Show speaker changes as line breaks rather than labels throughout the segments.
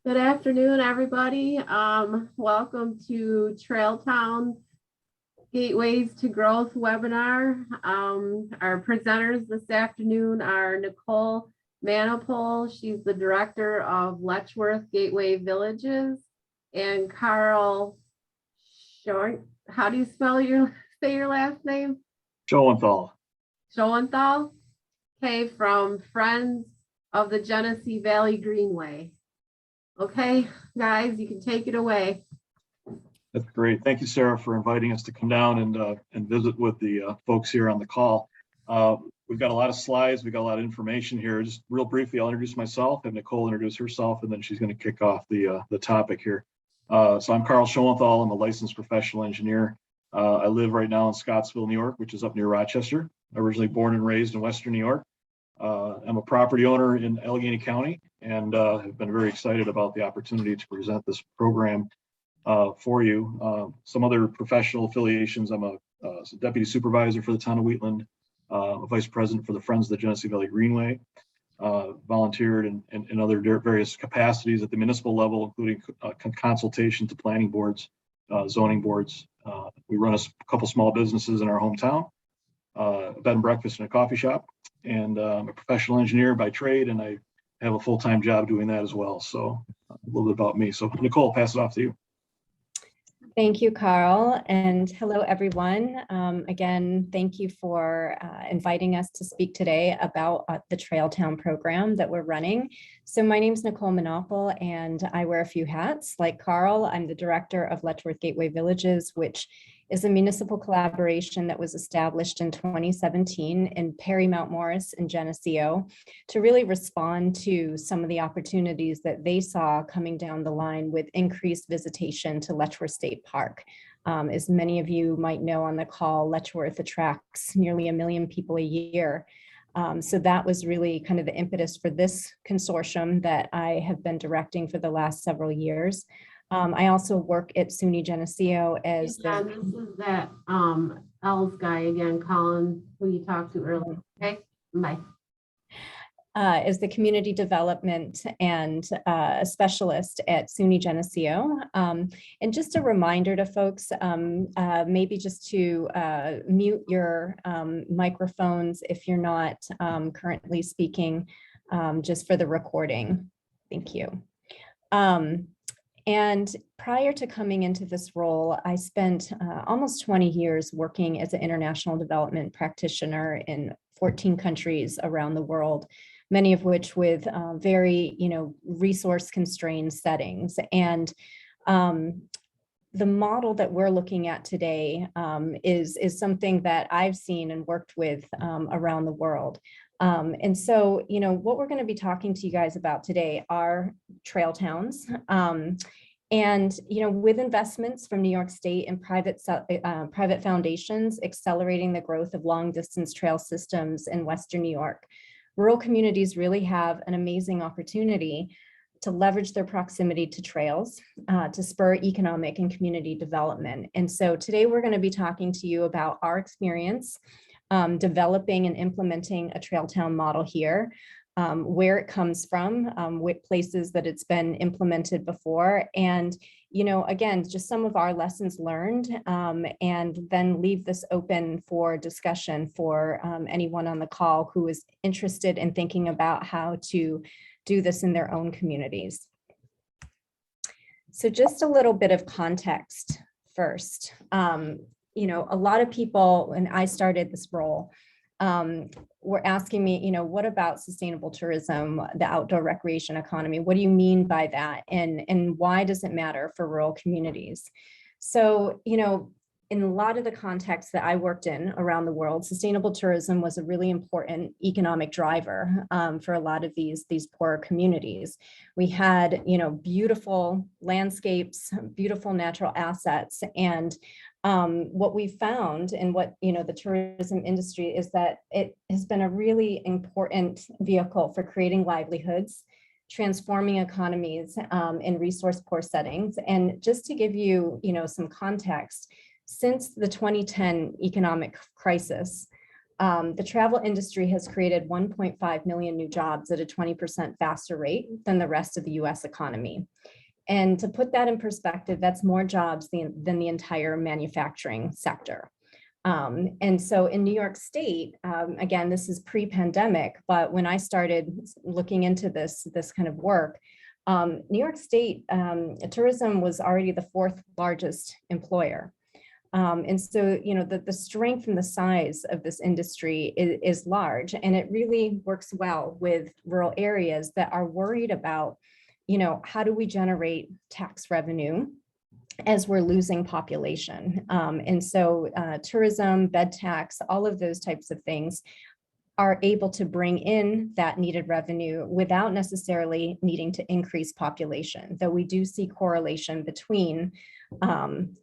Good afternoon, everybody. Welcome to Trail Town Gateways to Growth webinar. Our presenters this afternoon are Nicole Manapol. She's the director of Letchworth Gateway Villages, and Carl how do you say your last name?
Schoenthal.
Schoenthal. Okay, from Friends of the Genesee Valley Greenway. Okay, guys, you can take it away.
That's great. Thank you, Sarah, for inviting us to come down and visit with the folks here on the call. We've got a lot of slides. We've got a lot of information here. Just real briefly, I'll introduce myself, have Nicole introduce herself, and then she's going to kick off the topic here. So I'm Carl Schoenthal. I'm a licensed professional engineer. I live right now in Scottsville, New York, which is up near Rochester. Originally born and raised in Western New York. I'm a property owner in Allegheny County and have been very excited about the opportunity to present this program for you. Some other professional affiliations: I'm a deputy supervisor for the town of Wheatland, a vice president for the Friends of the Genesee Valley Greenway, volunteered in other various capacities at the municipal level, including consultation to planning boards, zoning boards. We run a couple small businesses in our hometown, a bed and breakfast and a coffee shop. And I'm a professional engineer by trade, and I have a full-time job doing that as well. So a little bit about me. So Nicole, pass it off to you.
Thank you, Carl, and hello, everyone. Again, thank you for inviting us to speak today about the Trail Town program that we're running. So my name is Nicole Manapol, and I wear a few hats. Like Carl, I'm the director of Letchworth Gateway Villages, which is a municipal collaboration that was established in 2017 in Perry Mount Morris and Genesee to really respond to some of the opportunities that they saw coming down the line with increased visitation to Letchworth State Park. As many of you might know on the call, Letchworth attracts nearly 1 million people a year. So that was really kind of the impetus for this consortium that I have been directing for the last several years. I also work at SUNY Genesee as
this is that Els guy again, Colin, who you talked to earlier. Okay, bye.
As the community development and a specialist at SUNY Genesee. And just a reminder to folks, maybe just to mute your microphones if you're not currently speaking, just for the recording. Thank you. And prior to coming into this role, I spent almost 20 years working as an international development practitioner in 14 countries around the world, many of which with very, resource constrained settings. And the model that we're looking at today is something that I've seen and worked with around the world. And so, what we're going to be talking to you guys about today are trail towns. And, with investments from New York State and private foundations accelerating the growth of long distance trail systems in Western New York, rural communities really have an amazing opportunity to leverage their proximity to trails to spur economic and community development. And so today we're going to be talking to you about our experience developing and implementing a trail town model here, where it comes from, what places that it's been implemented before, and again, just some of our lessons learned, and then leave this open for discussion for anyone on the call who is interested in thinking about how to do this in their own communities. So just a little bit of context first. A lot of people, when I started this role, were asking me, what about sustainable tourism, the outdoor recreation economy? What do you mean by that? And why does it matter for rural communities? So, in a lot of the contexts that I worked in around the world, sustainable tourism was a really important economic driver for a lot of these poorer communities. We had, beautiful landscapes, beautiful natural assets, and what we found and what the tourism industry is that it has been a really important vehicle for creating livelihoods, transforming economies in resource poor settings. And just to give you some context, since the 2010 economic crisis, The travel industry has created 1.5 million new jobs at a 20% faster rate than the rest of the US economy. And to put that in perspective, that's more jobs than the entire manufacturing sector. And so in New York State, again, this is pre-pandemic, but when I started looking into this kind of work, New York State tourism was already the fourth largest employer. And so, you know, the strength and the size of this industry is large, and it really works well with rural areas that are worried about, you know, how do we generate tax revenue as we're losing population? And so tourism, bed tax, all of those types of things are able to bring in that needed revenue without necessarily needing to increase population, though we do see correlation between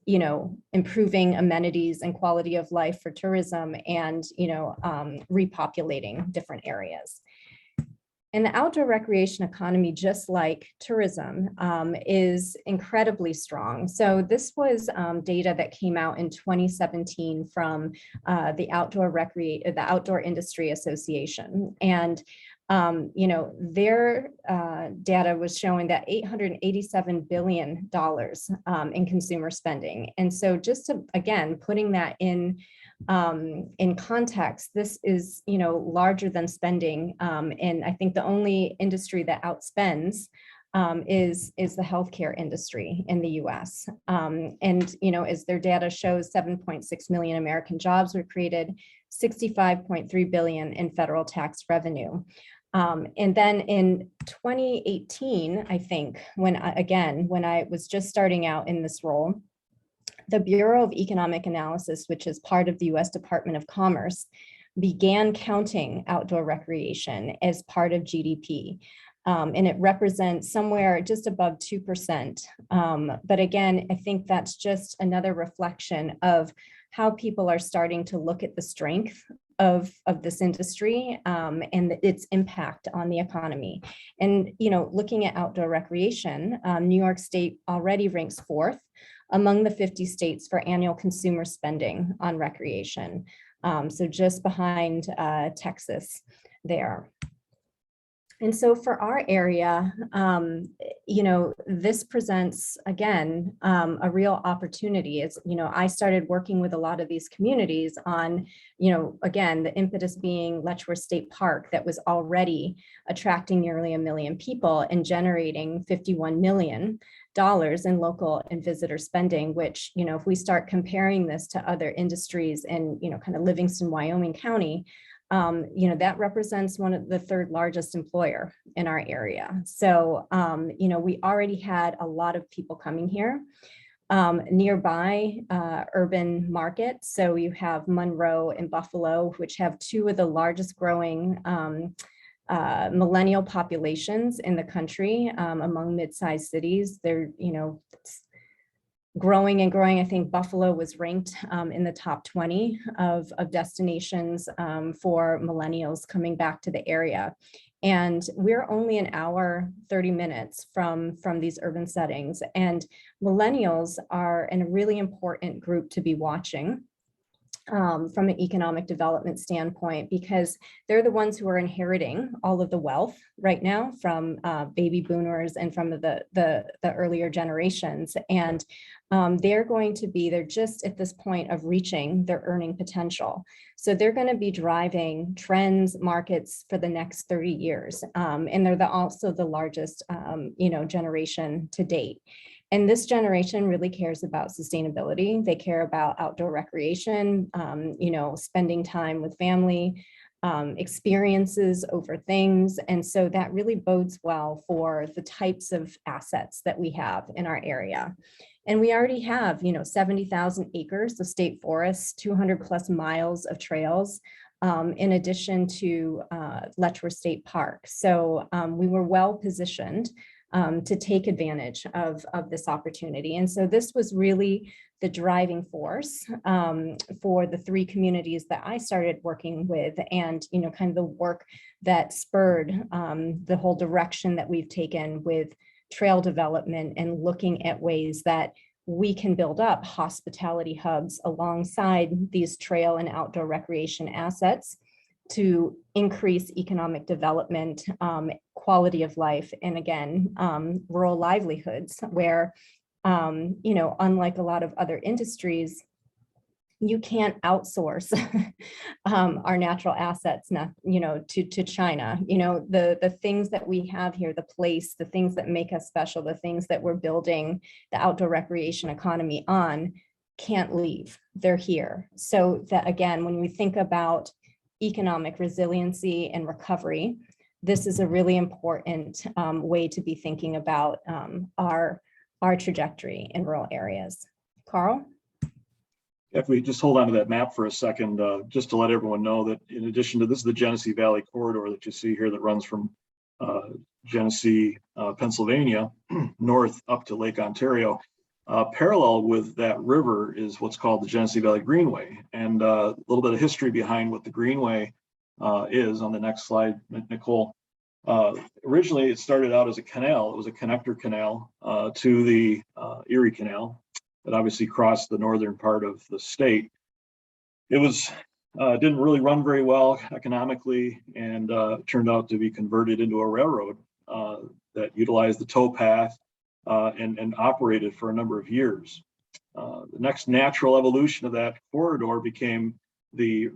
you know, improving amenities and quality of life for tourism and, you know, repopulating different areas. And the outdoor recreation economy, just like tourism, is incredibly strong. So this was data that came out in 2017 from the Outdoor Industry Association. And you know, their data was showing that $887 billion in consumer spending. And so just to, again, putting that in context, this is, you know, larger than spending. And I think the only industry that outspends is the healthcare industry in the US. And, you know, as their data shows, 7.6 million American jobs were created, 65.3 billion in federal tax revenue. And then in 2018, I think, when I was just starting out in this role, the Bureau of Economic Analysis, which is part of the US Department of Commerce, began counting outdoor recreation as part of GDP. And it represents somewhere just above 2%. But again, I think that's just another reflection of how people are starting to look at the strength of this industry and its impact on the economy. And, you know, looking at outdoor recreation, New York State already ranks fourth among the 50 states for annual consumer spending on recreation. So just behind Texas there. And so for our area, you know, this presents, again, a real opportunity. It's, you know, I started working with a lot of these communities on, you know, again, the impetus being Letchworth State Park that was already attracting nearly 1 million people and generating $51 million in local and visitor spending, which, you know, if we start comparing this to other industries in, you know, kind of Livingston, Wyoming County, you know, that represents one of the third largest employer in our area. So, you know, we already had a lot of people coming here. Nearby urban markets. So you have Monroe and Buffalo, which have two of the largest growing millennial populations in the country among mid-sized cities. They're, you know, growing and growing. I think Buffalo was ranked in the top 20 of destinations for millennials coming back to the area. And we're only an hour, 30 minutes from these urban settings. And millennials are a really important group to be watching from an economic development standpoint, because they're the ones who are inheriting all of the wealth right now from baby boomers and from the earlier generations. And they're just at this point of reaching their earning potential. So they're going to be driving trends, markets for the next 30 years. And they're also the largest, you know, generation to date. And this generation really cares about sustainability. They care about outdoor recreation, you know, spending time with family, experiences over things. And so that really bodes well for the types of assets that we have in our area. And we already have, you know, 70,000 acres of state forests, 200 plus miles of trails, in addition to Letchworth State Park. So we were well positioned to take advantage of this opportunity. And so this was really the driving force for the three communities that I started working with, and, you know, kind of the work that spurred the whole direction that we've taken with trail development and looking at ways that we can build up hospitality hubs alongside these trail and outdoor recreation assets to increase economic development, quality of life, and again, rural livelihoods where, unlike a lot of other industries, you can't outsource our natural assets, to China. The things that we have here, the place, the things that make us special, the things that we're building the outdoor recreation economy on can't leave. They're here. So that, again, when we think about economic resiliency and recovery, this is a really important way to be thinking about our trajectory in rural areas. Carl?
If we just hold on to that map for a second, just to let everyone know that in addition to this is the Genesee Valley corridor that you see here that runs from Genesee, Pennsylvania, north up to Lake Ontario. Parallel with that river is what's called the Genesee Valley Greenway. And a little bit of history behind what the Greenway is on the next slide, Nicole. Originally, it started out as a canal. It was a connector canal to the Erie Canal that obviously crossed the northern part of the state. It was didn't really run very well economically, and turned out to be converted into a railroad that utilized the towpath and operated for a number of years. The next natural evolution of that corridor became the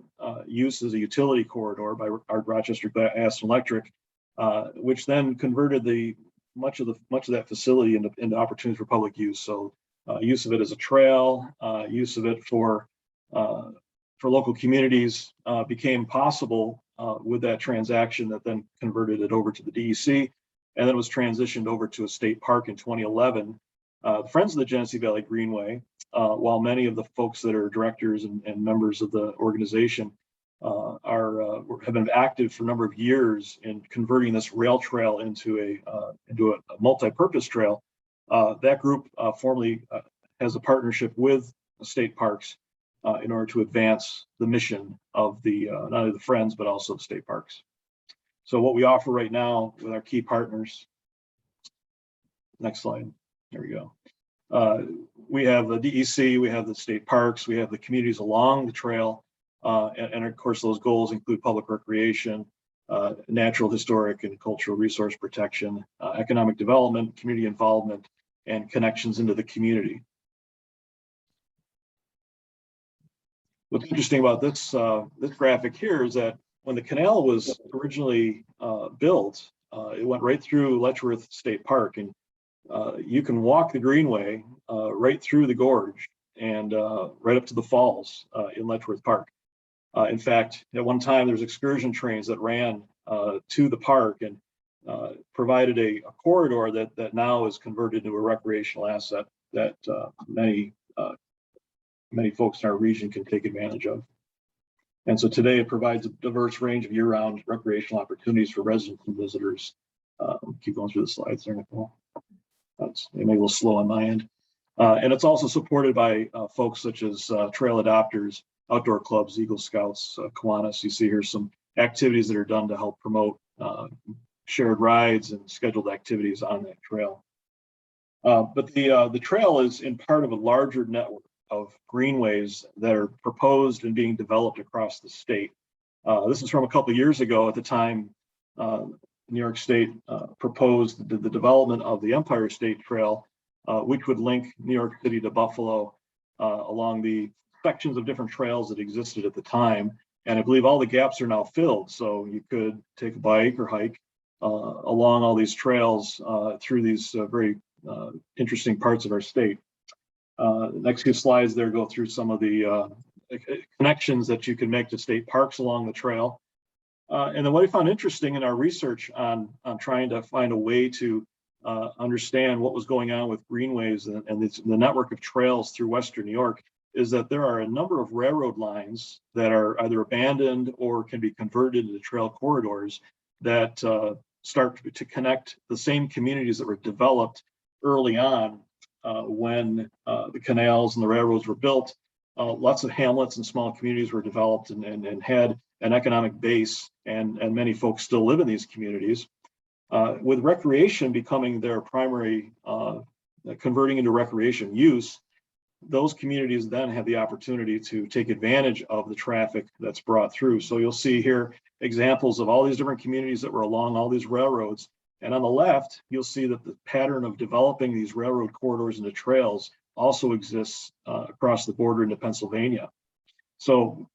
use as a utility corridor by our Rochester Gas and Electric, which then converted much of that facility into opportunities for public use. So use of it as a trail, use of it for local communities became possible with that transaction that then converted it over to the DEC, and then it was transitioned over to a state park in 2011. Friends of the Genesee Valley Greenway, while many of the folks that are directors and members of the organization have been active for a number of years in converting this rail trail into a multi-purpose trail. That group formally has a partnership with state parks in order to advance the mission of not only the Friends, but also the state parks. So what we offer right now with our key partners, next slide, there we go. We have the DEC, we have the state parks, we have the communities along the trail, and of course those goals include public recreation, natural, historic, and cultural resource protection, economic development, community involvement, and connections into the community. What's interesting about this graphic here is that when the canal was originally built, it went right through Letchworth State Park, and you can walk the Greenway right through the gorge and right up to the falls in Letchworth Park. In fact, at one time there was excursion trains that ran to the park and provided a corridor that now is converted into a recreational asset that many folks in our region can take advantage of. And so today it provides a diverse range of year-round recreational opportunities for residents and visitors. Keep going through the slides there, Nicole. That's maybe a little slow on my end. And it's also supported by folks such as trail adopters, outdoor clubs, Eagle Scouts, Kiwanis. You see here some activities that are done to help promote shared rides and scheduled activities on that trail. But the trail is in part of a larger network of greenways that are proposed and being developed across the state. This is from a couple of years ago. At the time, New York State proposed the development of the Empire State Trail, which would link New York City to Buffalo along the sections of different trails that existed at the time. And I believe all the gaps are now filled. So you could take a bike or hike along all these trails through these very interesting parts of our state. The next few slides there go through some of the connections that you can make to state parks along the trail. And then what I found interesting in our research on trying to find a way to understand what was going on with greenways and the network of trails through Western New York is that there are a number of railroad lines that are either abandoned or can be converted into trail corridors that start to connect the same communities that were developed early on when the canals and the railroads were built. Lots of hamlets and small communities were developed and had an economic base, and many folks still live in these communities. With recreation becoming their primary converting into recreation use, those communities then have the opportunity to take advantage of the traffic that's brought through. So you'll see here examples of all these different communities that were along all these railroads. And on the left, you'll see that the pattern of developing these railroad corridors into trails also exists across the border into Pennsylvania. So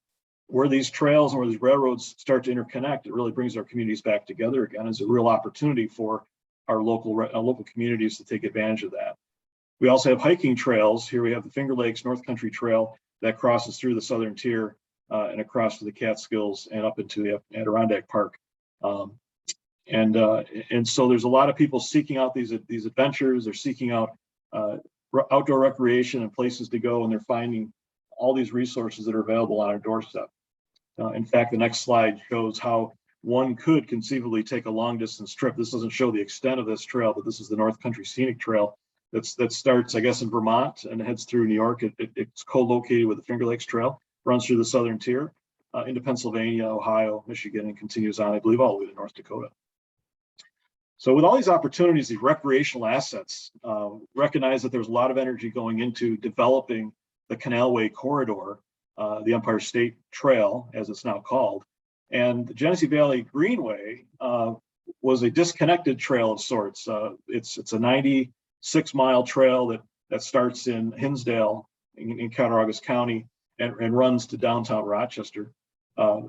where these trails and where these railroads start to interconnect, it really brings our communities back together again. It's a real opportunity for our local communities to take advantage of that. We also have hiking trails. Here we have the Finger Lakes North Country Trail that crosses through the southern tier and across to the Catskills and up into the Adirondack Park. And so there's a lot of people seeking out these adventures. They're seeking out outdoor recreation and places to go, and they're finding all these resources that are available on our doorstep. In fact, the next slide shows how one could conceivably take a long distance trip. This doesn't show the extent of this trail, but this is the North Country Scenic Trail that starts, I guess, in Vermont and heads through New York. It's co-located with the Finger Lakes Trail, runs through the southern tier into Pennsylvania, Ohio, Michigan, and continues on, I believe, all the way to North Dakota. So with all these opportunities, these recreational assets, recognize that there's a lot of energy going into developing the Canalway corridor, the Empire State Trail, as it's now called. And the Genesee Valley Greenway was a disconnected trail of sorts. It's a 96-mile trail that starts in Hinsdale in Cattaraugus County and runs to downtown Rochester.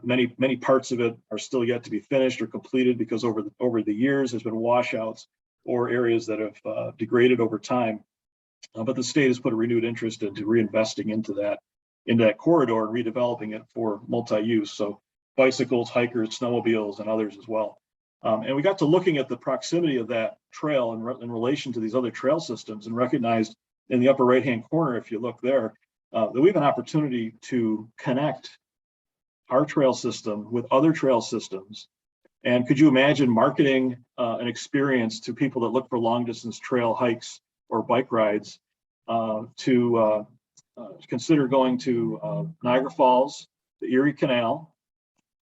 Many parts of it are still yet to be finished or completed because over the years there's been washouts or areas that have degraded over time. But the state has put a renewed interest into reinvesting into that corridor and redeveloping it for multi-use. So bicycles, hikers, snowmobiles, and others as well. And we got to looking at the proximity of that trail in relation to these other trail systems and recognized in the upper right-hand corner, if you look there, that we have an opportunity to connect our trail system with other trail systems. And could you imagine marketing an experience to people that look for long distance trail hikes or bike rides to consider going to Niagara Falls, the Erie Canal,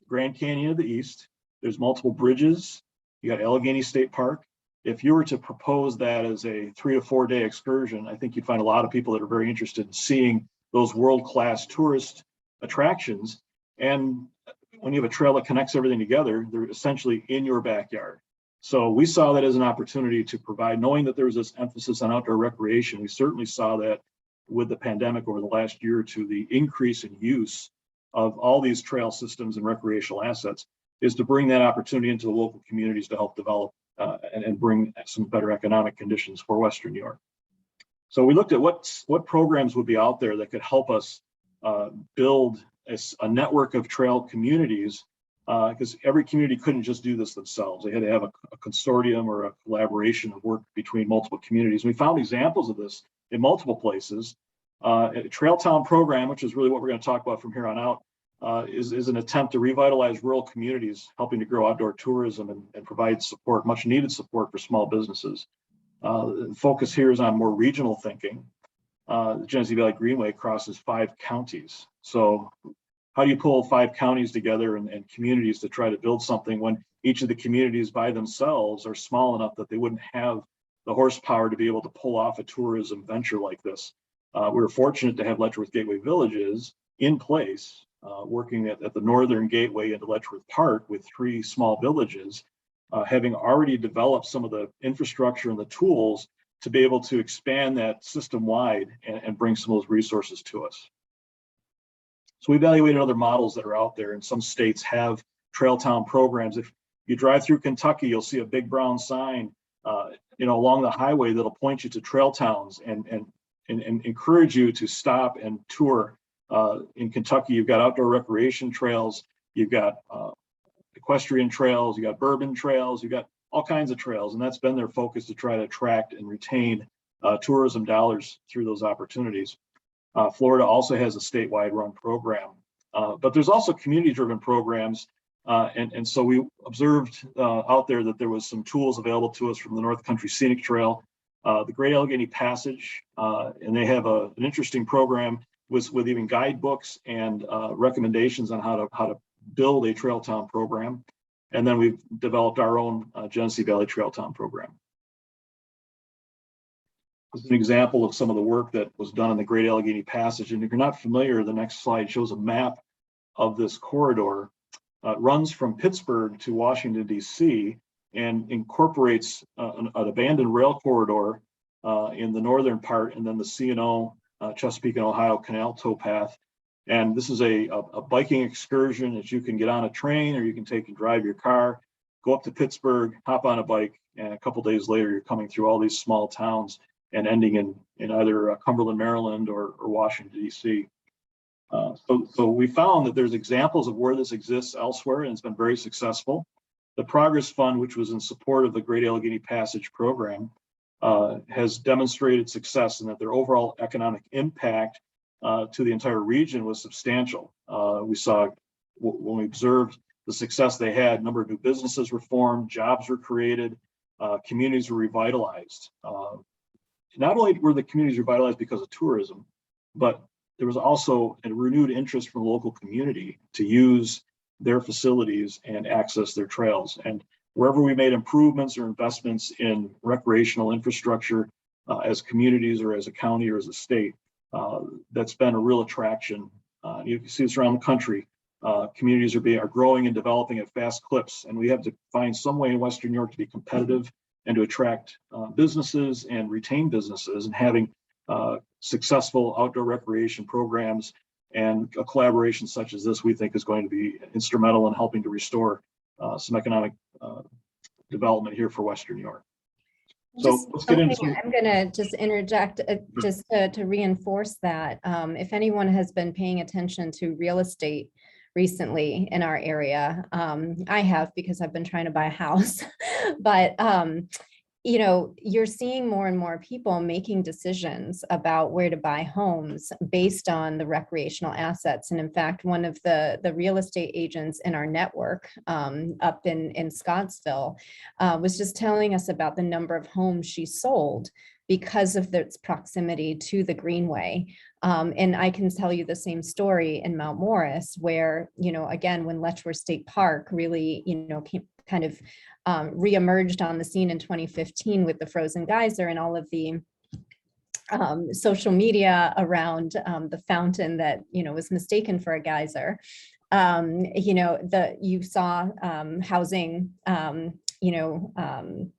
Grand Canyon of the East. There's multiple bridges. You got Allegheny State Park. If you were to propose that as a 3 to 4 day excursion, I think you'd find a lot of people that are very interested in seeing those world-class tourist attractions. And when you have a trail that connects everything together, they're essentially in your backyard. So we saw that as an opportunity to provide, knowing that there was this emphasis on outdoor recreation. We certainly saw that with the pandemic over the last year or two, the increase in use of all these trail systems and recreational assets is to bring that opportunity into the local communities to help develop and bring some better economic conditions for Western New York. So we looked at what programs would be out there that could help us build a network of trail communities, because every community couldn't just do this themselves. They had to have a consortium or a collaboration of work between multiple communities. And we found examples of this in multiple places. A Trail Town program, which is really what we're going to talk about from here on out, is an attempt to revitalize rural communities, helping to grow outdoor tourism and provide support, much needed support for small businesses. The focus here is on more regional thinking. The Genesee Valley Greenway crosses 5 counties. So how do you pull 5 counties together and communities to try to build something when each of the communities by themselves are small enough that they wouldn't have the horsepower to be able to pull off a tourism venture like this? We were fortunate to have Letchworth Gateway Villages in place, working at the northern gateway into Letchworth Park with 3 small villages, having already developed some of the infrastructure and the tools to be able to expand that system wide and bring some of those resources to us. So we evaluated other models that are out there, and some states have Trail Town programs. If you drive through Kentucky, you'll see a big brown sign along the highway that'll point you to trail towns and encourage you to stop and tour. In Kentucky, you've got outdoor recreation trails, you've got equestrian trails, you got bourbon trails, you've got all kinds of trails, and that's been their focus to try to attract and retain tourism dollars through those opportunities. Florida also has a statewide run program, but there's also community-driven programs, and so we observed out there that there was some tools available to us from the North Country Scenic Trail, the Great Allegheny Passage, and they have an interesting program with even guidebooks and recommendations on how to build a Trail Town program. And then we've developed our own Genesee Valley Trail Town program. is an example of some of the work that was done in the Great Allegheny Passage. And if you're not familiar, the next slide shows a map of this corridor. It runs from Pittsburgh to Washington, D.C., and incorporates an abandoned rail corridor in the northern part, and then the C&O, Chesapeake and Ohio Canal towpath. And this is a biking excursion that you can get on a train, or you can take and drive your car, go up to Pittsburgh, hop on a bike, and a couple days later, you're coming through all these small towns and ending in either Cumberland, Maryland, or Washington, D.C. So we found that there's examples of where this exists elsewhere, and it's been very successful. The Progress Fund, which was in support of the Great Allegheny Passage program, has demonstrated success in that their overall economic impact to the entire region was substantial. We saw when we observed the success they had, a number of new businesses were formed, jobs were created, communities were revitalized. Not only were the communities revitalized because of tourism, but there was also a renewed interest from the local community to use their facilities and access their trails. And wherever we made improvements or investments in recreational infrastructure as communities or as a county or as a state, that's been a real attraction. You can see this around the country. Communities are growing and developing at fast clips, and we have to find some way in Western New York to be competitive and to attract businesses and retain businesses, and having successful outdoor recreation programs and a collaboration such as this, we think, is going to be instrumental in helping to restore some economic development here for Western New York. So let's get into.
I'm going to just interject just to reinforce that. If anyone has been paying attention to real estate recently in our area, I have, because I've been trying to buy a house, but you know, you're seeing more and more people making decisions about where to buy homes based on the recreational assets. And in fact, one of the real estate agents in our network up in Scottsville was just telling us about the number of homes she sold because of its proximity to the Greenway. And I can tell you the same story in Mount Morris, where, you know, again, when Letchworth State Park really, you know, kind of reemerged on the scene in 2015 with the frozen geyser and all of the social media around the fountain that, you know, was mistaken for a geyser. You know, you saw housing, you know,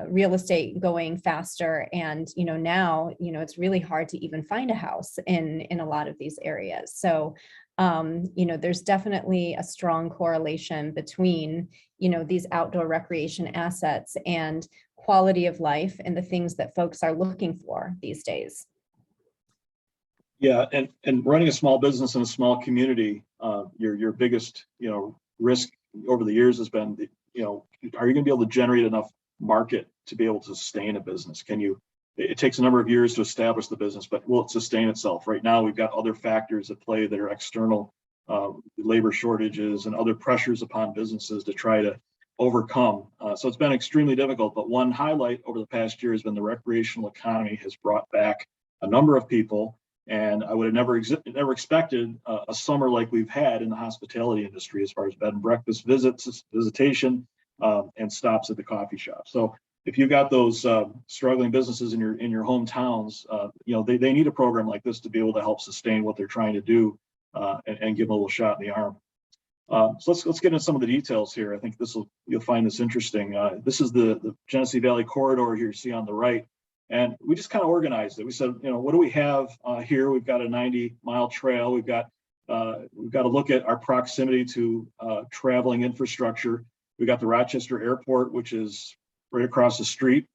real estate going faster, and you know, now, you know, it's really hard to even find a house in a lot of these areas. So you know, there's definitely a strong correlation between, you know, these outdoor recreation assets and quality of life and the things that folks are looking for these days.
Yeah, and running a small business in a small community, your biggest, you know, risk over the years has been, you know, are you going to be able to generate enough market to be able to sustain a business? It takes a number of years to establish the business, but will it sustain itself? Right now, we've got other factors at play that are external, labor shortages and other pressures upon businesses to try to overcome. So it's been extremely difficult, but one highlight over the past year has been the recreational economy has brought back a number of people. And I would have never expected a summer like we've had in the hospitality industry, as far as bed and breakfast visitation, and stops at the coffee shop. So if you've got those struggling businesses in your hometowns, you know, they need a program like this to be able to help sustain what they're trying to do and give them a little shot in the arm. So let's get into some of the details here. I think you'll find this interesting. This is the Genesee Valley corridor here you see on the right. And we just kind of organized it. We said, you know, what do we have here? We've got a 90-mile trail. We've got to look at our proximity to traveling infrastructure. We got the Rochester Airport, which is right across the street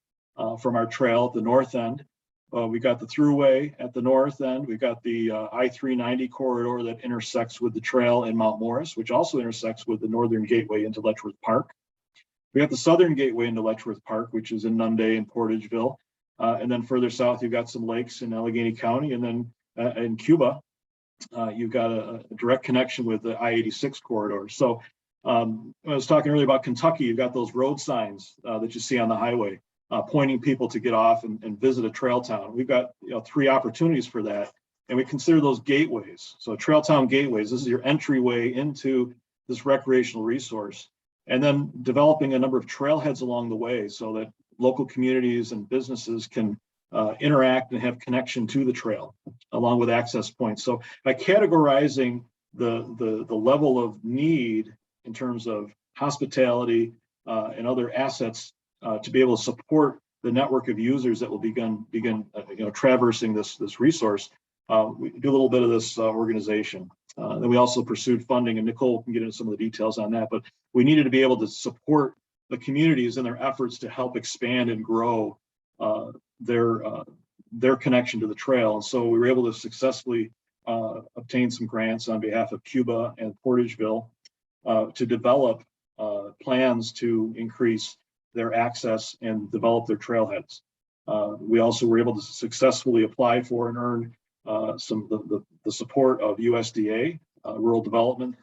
from our trail at the north end. We got the Thruway at the north end. We've got the I-390 corridor that intersects with the trail in Mount Morris, which also intersects with the northern gateway into Letchworth Park. We got the southern gateway into Letchworth Park, which is in Nunde and Portageville. And then further south, you've got some lakes in Allegheny County. And then in Cuba, you've got a direct connection with the I-86 corridor. So I was talking earlier about Kentucky. You've got those road signs that you see on the highway pointing people to get off and visit a trail town. We've got, you know, 3 opportunities for that. And we consider those gateways. So trail town gateways, this is your entryway into this recreational resource. And then developing a number of trailheads along the way so that local communities and businesses can interact and have connection to the trail, along with access points. So by categorizing the level of need in terms of hospitality and other assets to be able to support the network of users that will begin traversing this resource, we do a little bit of this organization. Then we also pursued funding, and Nicole can get into some of the details on that, but we needed to be able to support the communities in their efforts to help expand and grow their connection to the trail. And so we were able to successfully obtain some grants on behalf of Cuba and Portageville to develop plans to increase their access and develop their trailheads. We also were able to successfully apply for and earn the support of USDA, rural development,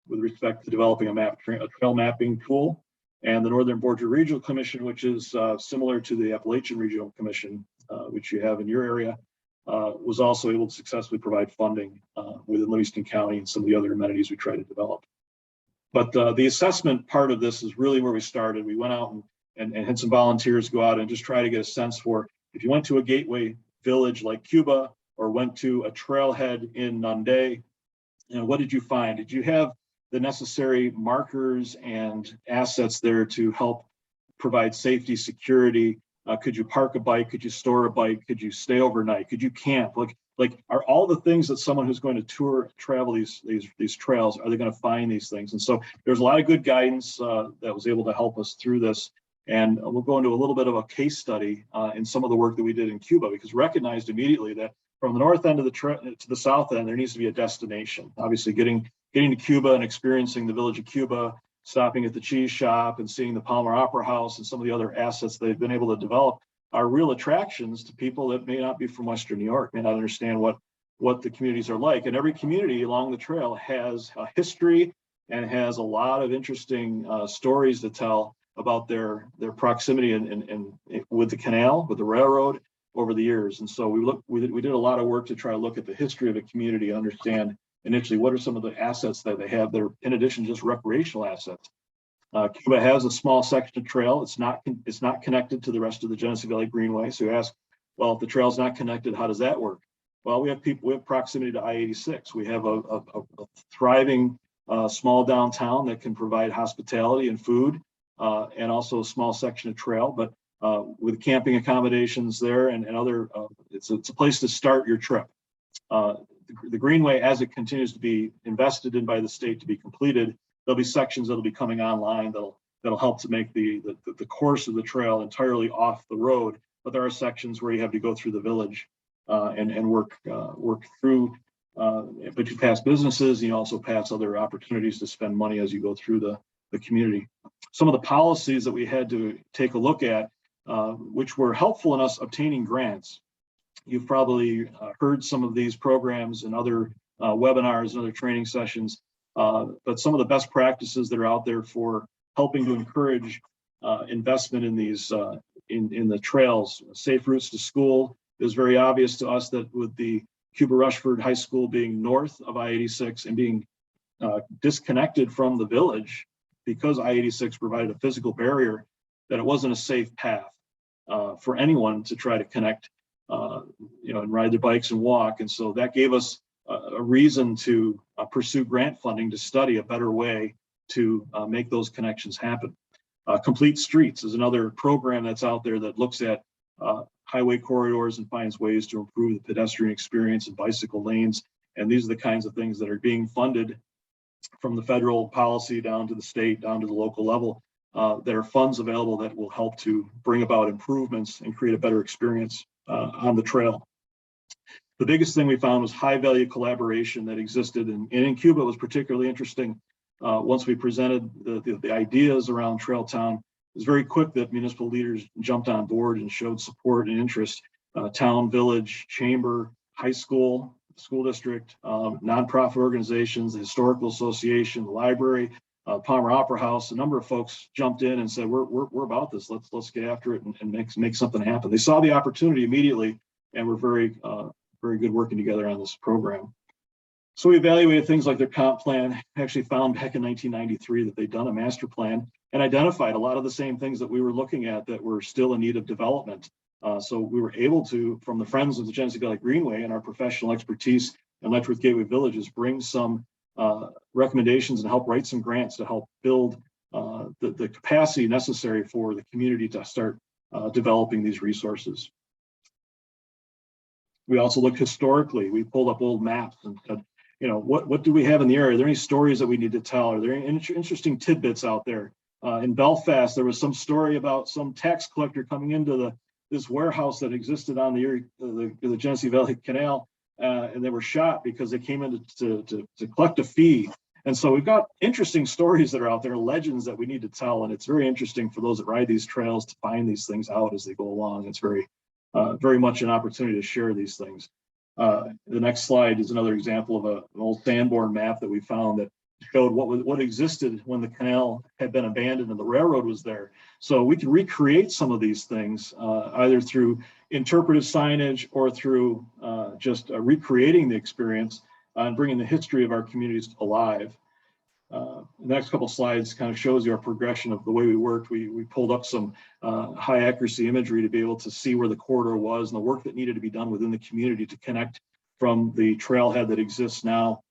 with respect to developing a trail mapping tool, and the Northern Border Regional Commission, which is similar to the Appalachian Regional Commission, which you have in your area, was also able to successfully provide funding within Livingston County and some of the other amenities we tried to develop. But the assessment part of this is really where we started. We went out and had some volunteers go out and just try to get a sense for, if you went to a gateway village like Cuba or went to a trailhead in Nunde, what did you find? Did you have the necessary markers and assets there to help provide safety, security? Could you park a bike? Could you store a bike? Could you stay overnight? Could you camp? Like are all the things that someone who's going to travel these trails, are they going to find these things? And so there's a lot of good guidance that was able to help us through this. And we'll go into a little bit of a case study in some of the work that we did in Cuba, because recognized immediately that from the north end of the to the south end, there needs to be a destination. Obviously, getting to Cuba and experiencing the village of Cuba, stopping at the cheese shop and seeing the Palmer Opera House and some of the other assets they've been able to develop are real attractions to people that may not be from Western New York, may not understand what the communities are like. And every community along the trail has a history and has a lot of interesting stories to tell about their proximity and with the canal, with the railroad over the years. And so we did a lot of work to try to look at the history of the community, understand initially what are some of the assets that they have that are in addition to just recreational assets. Cuba has a small section of trail. It's not connected to the rest of the Genesee Valley Greenway. So you ask, well, if the trail's not connected, how does that work? Well, we have proximity to I-86. We have a thriving small downtown that can provide hospitality and food, and also a small section of trail, but with camping accommodations there and other, it's a place to start your trip. The Greenway, as it continues to be invested in by the state to be completed, there'll be sections that'll be coming online that'll help to make the course of the trail entirely off the road. But there are sections where you have to go through the village and work through. But you pass businesses, and you also pass other opportunities to spend money as you go through the community. Some of the policies that we had to take a look at, which were helpful in us obtaining grants. You've probably heard some of these programs and other webinars and other training sessions, but some of the best practices that are out there for helping to encourage investment in these in the trails. Safe routes to school is very obvious to us that with the Cuba Rushford High School being north of I-86 and being disconnected from the village because I-86 provided a physical barrier, that it wasn't a safe path for anyone to try to connect, and ride their bikes and walk. And so that gave us a reason to pursue grant funding to study a better way to make those connections happen. Complete Streets is another program that's out there that looks at highway corridors and finds ways to improve the pedestrian experience and bicycle lanes. And these are the kinds of things that are being funded from the federal policy down to the state, down to the local level. There are funds available that will help to bring about improvements and create a better experience on the trail. The biggest thing we found was high value collaboration that existed, and in Cuba it was particularly interesting. Once we presented the ideas around Trail Town, it was very quick that municipal leaders jumped on board and showed support and interest. Town, village, chamber, high school, school district, nonprofit organizations, the historical association, the library, Palmer Opera House. A number of folks jumped in and said, "We're about this. Let's get after it and make something happen." They saw the opportunity immediately, and were very good working together on this program. So we evaluated things like their comp plan. Actually found back in 1993 that they'd done a master plan and identified a lot of the same things that we were looking at that were still in need of development. So we were able to, from the Friends of the Genesee Valley Greenway and our professional expertise in Letchworth Gateway Villages, bring some recommendations and help write some grants to help build the capacity necessary for the community to start developing these resources. We also looked historically. We pulled up old maps and said, you know, what do we have in the area? Are there any stories that we need to tell? Are there any interesting tidbits out there? In Belfast, there was some story about some tax collector coming into this warehouse that existed on the Genesee Valley Canal, and they were shot because they came in to collect a fee. And so we've got interesting stories that are out there, legends that we need to tell, and it's very interesting for those that ride these trails to find these things out as they go along. It's very much an opportunity to share these things. The next slide is another example of an old Sanborn map that we found that showed what existed when the canal had been abandoned and the railroad was there. So we can recreate some of these things either through interpretive signage or through just recreating the experience and bringing the history of our communities alive. The next couple of slides kind of shows you our progression of the way we worked. We pulled up some high accuracy imagery to be able to see where the corridor was and the work that needed to be done within the community to connect from the trailhead that exists now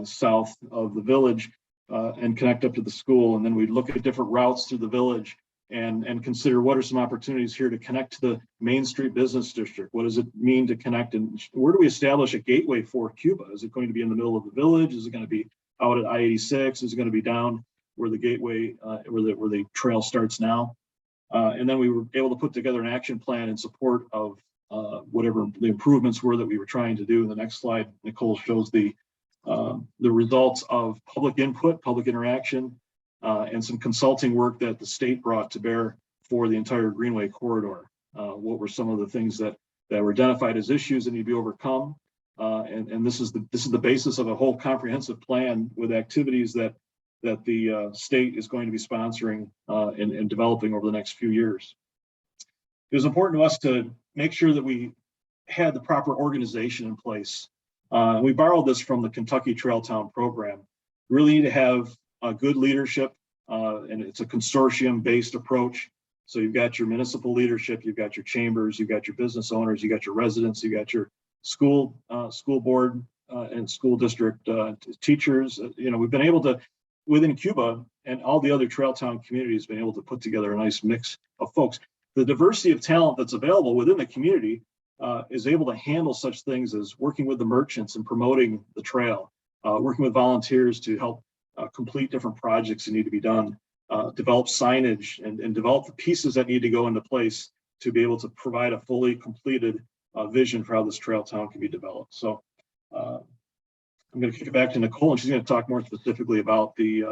south of the village and connect up to the school. And then we'd look at different routes through the village and consider what are some opportunities here to connect to the Main Street Business District. What does it mean to connect, and where do we establish a gateway for Cuba? Is it going to be in the middle of the village? Is it going to be out at I-86? Is it going to be down where the gateway, where the trail starts now? And then we were able to put together an action plan in support of whatever the improvements were that we were trying to do. In the next slide, Nicole shows the results of public input, public interaction, and some consulting work that the state brought to bear for the entire Greenway corridor. What were some of the things that were identified as issues that need to be overcome? And this is the basis of a whole comprehensive plan with activities that the state is going to be sponsoring and developing over the next few years. It was important to us to make sure that we had the proper organization in place. We borrowed this from the Kentucky Trail Town program. We really need to have a good leadership, and it's a consortium-based approach. So you've got your municipal leadership, you've got your chambers, you've got your business owners, you got your residents, you got your school board and school district teachers. You know, we've been able to, within Cuba and all the other trail town communities, been able to put together a nice mix of folks. The diversity of talent that's available within the community is able to handle such things as working with the merchants and promoting the trail, working with volunteers to help complete different projects that need to be done, develop signage and develop the pieces that need to go into place to be able to provide a fully completed vision for how this trail town can be developed. So I'm going to kick it back to Nicole, and she's going to talk more specifically about the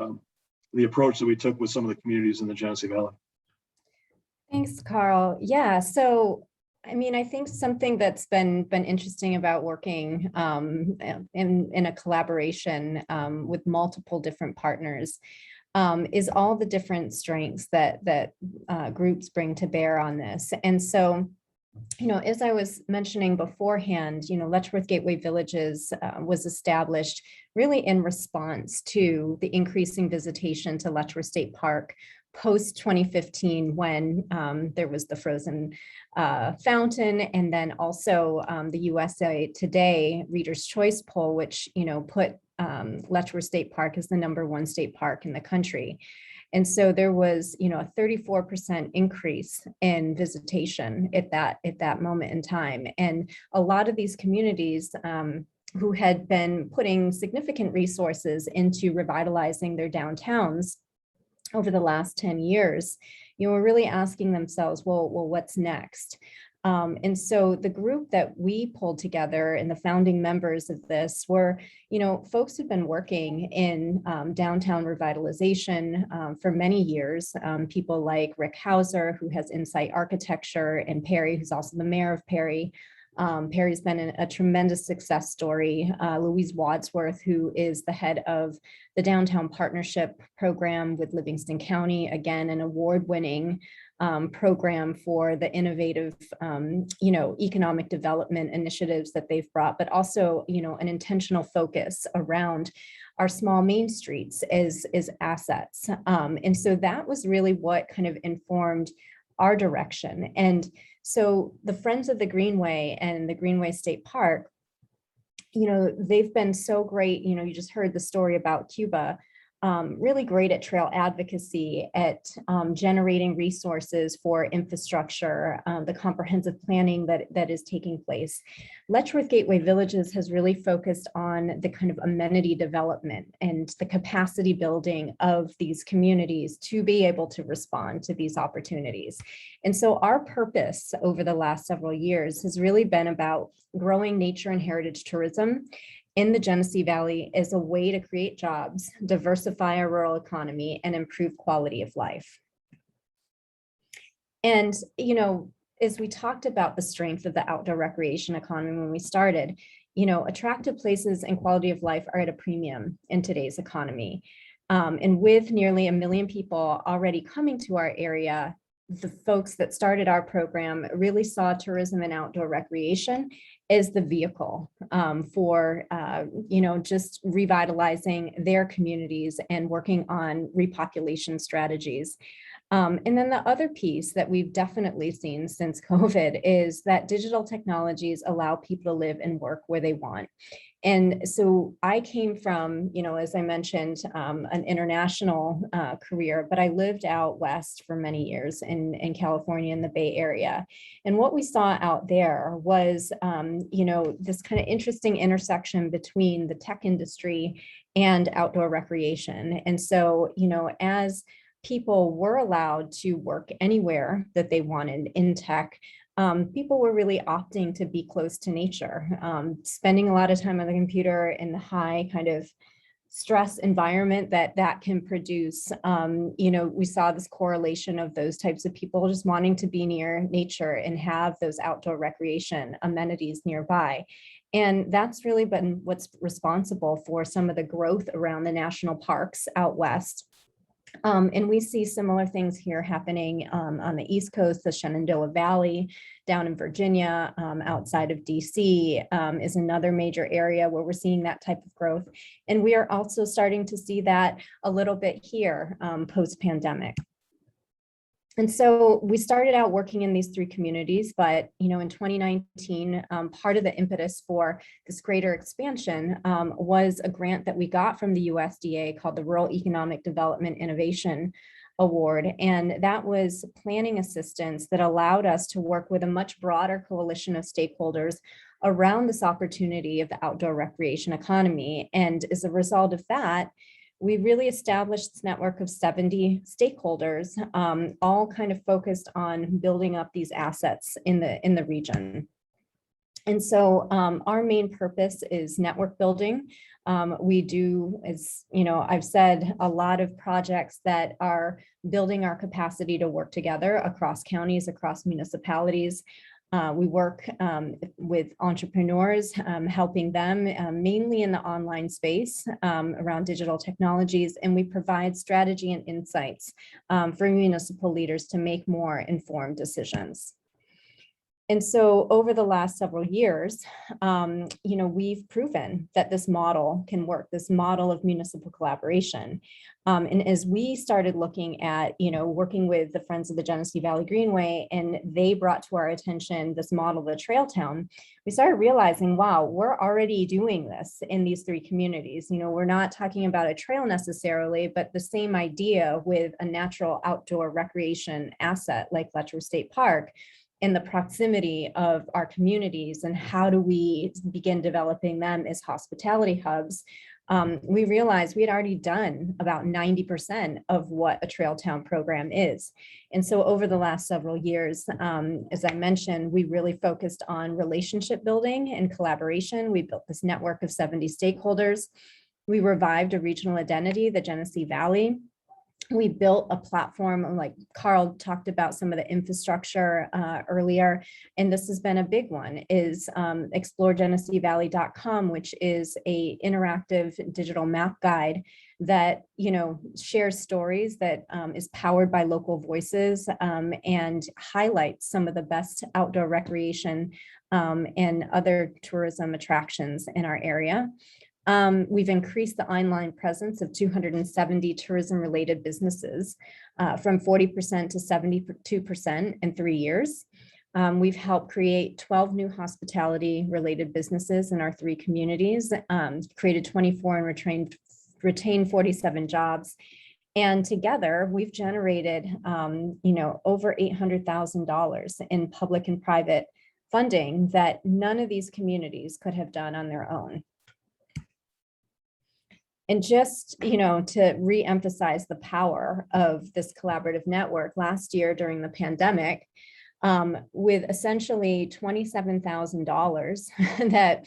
approach that we took with some of the communities in the Genesee Valley.
Thanks, Carl. Yeah, so I mean, I think something that's been interesting about working in a collaboration with multiple different partners is all the different strengths that groups bring to bear on this. And so, you know, as I was mentioning beforehand, you know, Letchworth Gateway Villages was established really in response to the increasing visitation to Letchworth State Park post 2015, when there was the frozen fountain, and then also the USA Today Reader's Choice poll, which, you know, put Letchworth State Park as the #1 state park in the country. And so there was, you know, a 34% increase in visitation at that moment in time. And a lot of these communities who had been putting significant resources into revitalizing their downtowns over the last 10 years, you know, we're really asking themselves, well, what's next? And so the group that we pulled together and the founding members of this were, you know, folks who've been working in downtown revitalization for many years. People like Rick Hauser, who has Insight Architecture, and Perry, who's also the mayor of Perry. Perry's been a tremendous success story. Louise Wadsworth, who is the head of the Downtown Partnership Program with Livingston County, again, an award-winning program for the innovative, you know, economic development initiatives that they've brought, but also, you know, an intentional focus around our small main streets as assets. And so that was really what kind of informed our direction. And so the Friends of the Greenway and the Greenway State Park, they've been so great. You just heard the story about Cuba. Really great at trail advocacy, at generating resources for infrastructure, the comprehensive planning that is taking place. Letchworth Gateway Villages has really focused on the kind of amenity development and the capacity building of these communities to be able to respond to these opportunities. And so our purpose over the last several years has really been about growing nature and heritage tourism in the Genesee Valley as a way to create jobs, diversify our rural economy, and improve quality of life. And, as we talked about the strength of the outdoor recreation economy when we started, attractive places and quality of life are at a premium in today's economy. And with nearly 1 million people already coming to our area, the folks that started our program really saw tourism and outdoor recreation as the vehicle for, just revitalizing their communities and working on repopulation strategies. And then the other piece that we've definitely seen since COVID is that digital technologies allow people to live and work where they want. And so I came from, as I mentioned, an international career, but I lived out west for many years in California, in the Bay Area. And what we saw out there was, this kind of interesting intersection between the tech industry and outdoor recreation. And so, as people were allowed to work anywhere that they wanted in tech, people were really opting to be close to nature, spending a lot of time on the computer in the high kind of stress environment that can produce. We saw this correlation of those types of people just wanting to be near nature and have those outdoor recreation amenities nearby. And that's really been what's responsible for some of the growth around the national parks out west. And we see similar things here happening on the East Coast. The Shenandoah Valley down in Virginia, outside of DC, is another major area where we're seeing that type of growth. And we are also starting to see that a little bit here post-pandemic. And so we started out working in these 3 communities, but in 2019, part of the impetus for this greater expansion was a grant that we got from the USDA called the Rural Economic Development Innovation Award. And that was planning assistance that allowed us to work with a much broader coalition of stakeholders around this opportunity of the outdoor recreation economy. And as a result of that, we really established this network of 70 stakeholders, all kind of focused on building up these assets in the region. And so our main purpose is network building. We do, as I've said, a lot of projects that are building our capacity to work together across counties, across municipalities. We work with entrepreneurs, helping them mainly in the online space around digital technologies, and we provide strategy and insights for municipal leaders to make more informed decisions. And so over the last several years, we've proven that this model can work, this model of municipal collaboration. And as we started looking at, working with the Friends of the Genesee Valley Greenway, and they brought to our attention this model of the Trail Town, we started realizing, wow, we're already doing this in these 3 communities. We're not talking about a trail necessarily, but the same idea with a natural outdoor recreation asset like Letchworth State Park, in the proximity of our communities, and how do we begin developing them as hospitality hubs. We realized we had already done about 90% of what a Trail Town program is. And so over the last several years, as I mentioned, we really focused on relationship building and collaboration. We built this network of 70 stakeholders. We revived a regional identity, the Genesee Valley. We built a platform, like Carl talked about some of the infrastructure earlier, and this has been a big one, is exploregeneseevalley.com, which is a interactive digital map guide that shares stories, that is powered by local voices, and highlights some of the best outdoor recreation and other tourism attractions in our area. We've increased the online presence of 270 tourism-related businesses from 40% to 72% in 3 years. We've helped create 12 new hospitality-related businesses in our 3 communities, created 24 and retained 47 jobs. And together, we've generated, over $800,000 in public and private funding that none of these communities could have done on their own. And just, to re-emphasize the power of this collaborative network, last year during the pandemic, with essentially $27,000 that,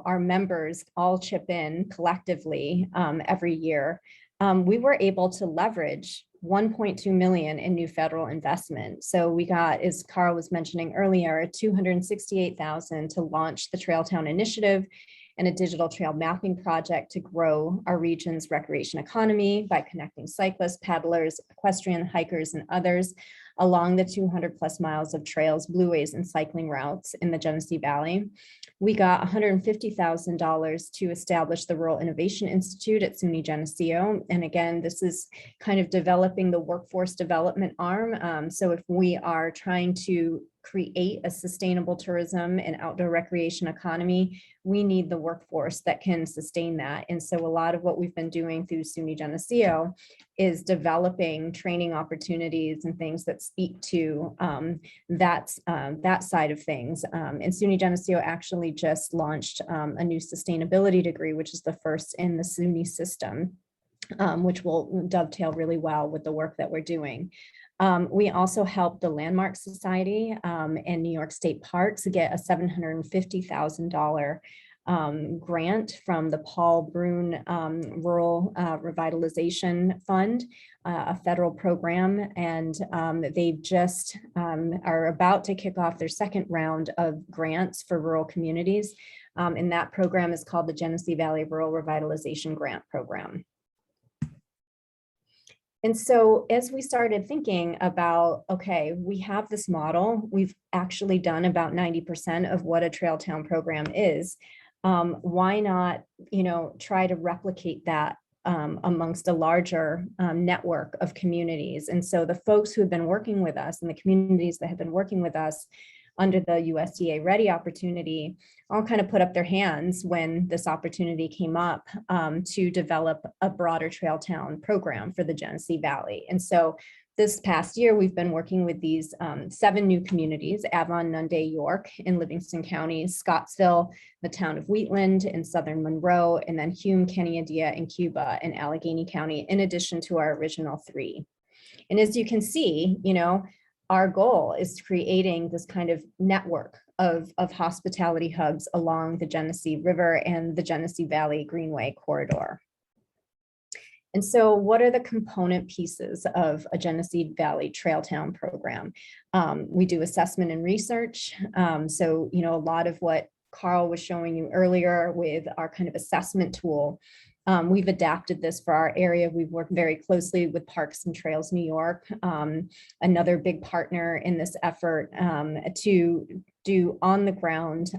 our members all chip in collectively every year, we were able to leverage 1.2 million in new federal investment. So we got, as Carl was mentioning earlier, 268,000 to launch the Trailtown Initiative and a digital trail mapping project to grow our region's recreation economy by connecting cyclists, paddlers, equestrian hikers, and others along the 200+ miles of trails, blueways, and cycling routes in the Genesee Valley. We got $150,000 to establish the Rural Innovation Institute at SUNY Geneseo. And again, this is kind of developing the workforce development arm. So if we are trying to create a sustainable tourism and outdoor recreation economy, we need the workforce that can sustain that. And so a lot of what we've been doing through SUNY Geneseo is developing training opportunities and things that speak to that side of things. And SUNY Geneseo actually just launched a new sustainability degree, which is the first in the SUNY system, which will dovetail really well with the work that we're doing. We also helped the Landmark Society and New York State Parks get a $750,000 grant from the Paul Brune Rural Revitalization Fund, a federal program, and they've just are about to kick off their second round of grants for rural communities. And that program is called the Genesee Valley Rural Revitalization Grant Program. And so as we started thinking about, okay, we have this model, we've actually done about 90% of what a Trailtown program is. Why not, try to replicate that amongst a larger network of communities? And so the folks who have been working with us and the communities that have been working with us under the USDA Ready opportunity all kind of put up their hands when this opportunity came up to develop a broader Trailtown program for the Genesee Valley. And so this past year, we've been working with these 7 new communities: Avon, Nunde, York in Livingston County, Scottsville, the town of Wheatland in southern Monroe, and then Hume, Canandaigua, and Cuba in Allegheny County, in addition to our original 3. And as you can see, our goal is creating this kind of network of hospitality hubs along the Genesee River and the Genesee Valley Greenway corridor. And so what are the component pieces of a Genesee Valley Trailtown program? We do assessment and research. So, a lot of what Carl was showing you earlier with our kind of assessment tool, we've adapted this for our area. We've worked very closely with Parks and Trails New York, another big partner in this effort, to do on the ground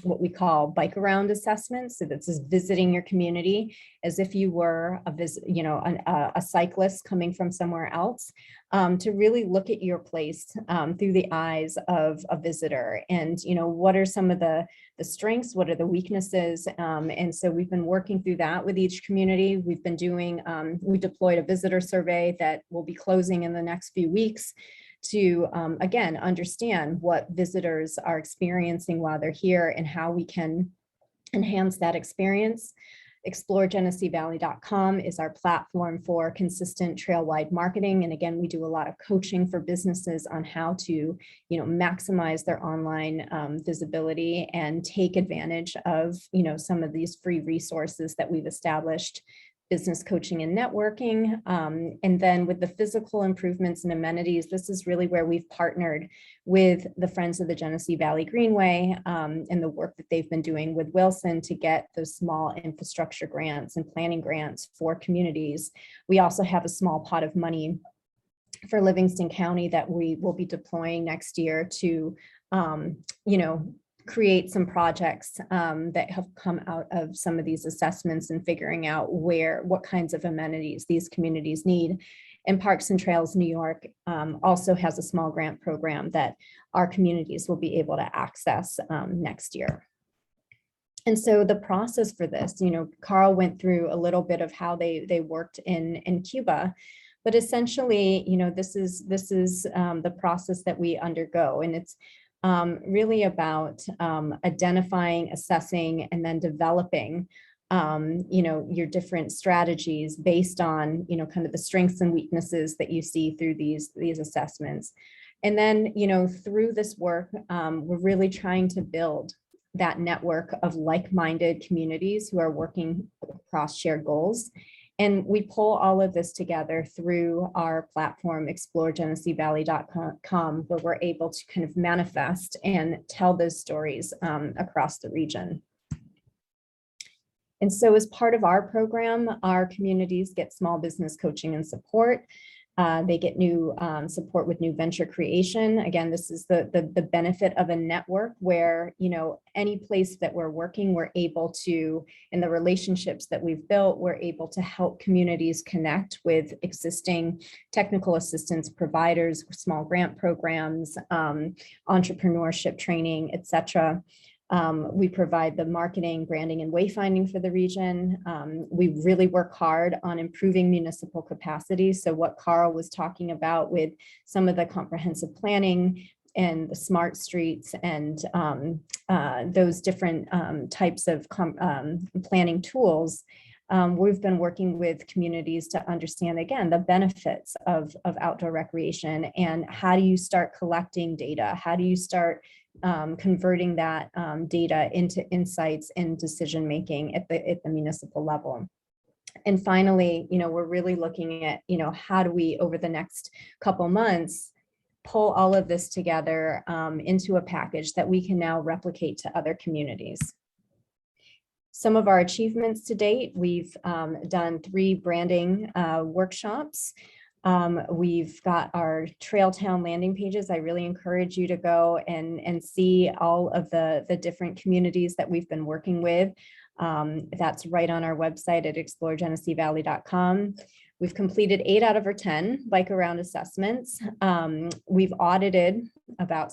what we call bike around assessments. So this is visiting your community as if you were a cyclist coming from somewhere else, to really look at your place through the eyes of a visitor. And what are some of the strengths, what are the weaknesses? And so we've been working through that with each community. We've been doing, we deployed a visitor survey that will be closing in the next few weeks to, again, understand what visitors are experiencing while they're here and how we can enhance that experience. ExploreGeneseeValley.com is our platform for consistent trail-wide marketing. And again, we do a lot of coaching for businesses on how to, maximize their online visibility and take advantage of, some of these free resources that we've established. Business coaching and networking. And then with the physical improvements and amenities, this is really where we've partnered with the Friends of the Genesee Valley Greenway and the work that they've been doing with Wilson to get those small infrastructure grants and planning grants for communities. We also have a small pot of money for Livingston County that we will be deploying next year to, create some projects that have come out of some of these assessments and figuring out what kinds of amenities these communities need. And Parks and Trails New York also has a small grant program that our communities will be able to access next year. And so the process for this, Carl went through a little bit of how they worked in Cuba, but essentially, this is the process that we undergo, and it's really about identifying, assessing, and then developing, your different strategies based on, kind of the strengths and weaknesses that you see through these assessments. And then, through this work, we're really trying to build that network of like-minded communities who are working across shared goals. And we pull all of this together through our platform, exploregeneseevalley.com, where we're able to kind of manifest and tell those stories across the region. And so as part of our program, our communities get small business coaching and support. They get new support with new venture creation. Again, this is the benefit of a network where, any place that we're working, we're able to, in the relationships that we've built, we're able to help communities connect with existing technical assistance providers, small grant programs, entrepreneurship training, et cetera. We provide the marketing, branding, and wayfinding for the region. We really work hard on improving municipal capacity. So what Carl was talking about with some of the comprehensive planning and the smart streets and those different types of planning tools, we've been working with communities to understand, again, the benefits of outdoor recreation and how do you start collecting data? How do you start converting that data into insights and decision-making at the municipal level? And finally, we're really looking at, how do we, over the next couple months, pull all of this together into a package that we can now replicate to other communities. Some of our achievements to date, we've done 3 branding workshops. We've got our Trail Town landing pages. I really encourage you to go and see all of the different communities that we've been working with. That's right on our website at exploregeneseevalley.com. We've completed 8 out of our 10 bike around assessments. We've audited about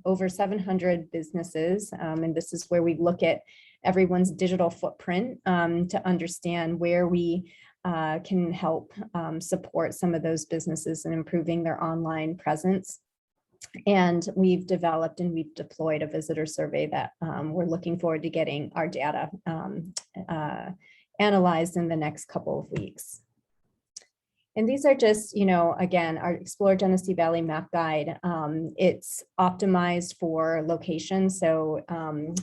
over 700 businesses. And this is where we look at everyone's digital footprint to understand where we can help support some of those businesses in improving their online presence. And we've developed and we've deployed a visitor survey that we're looking forward to getting our data analyzed in the next couple of weeks. And these are just, again, our Explore Genesee Valley map guide. It's optimized for location. So,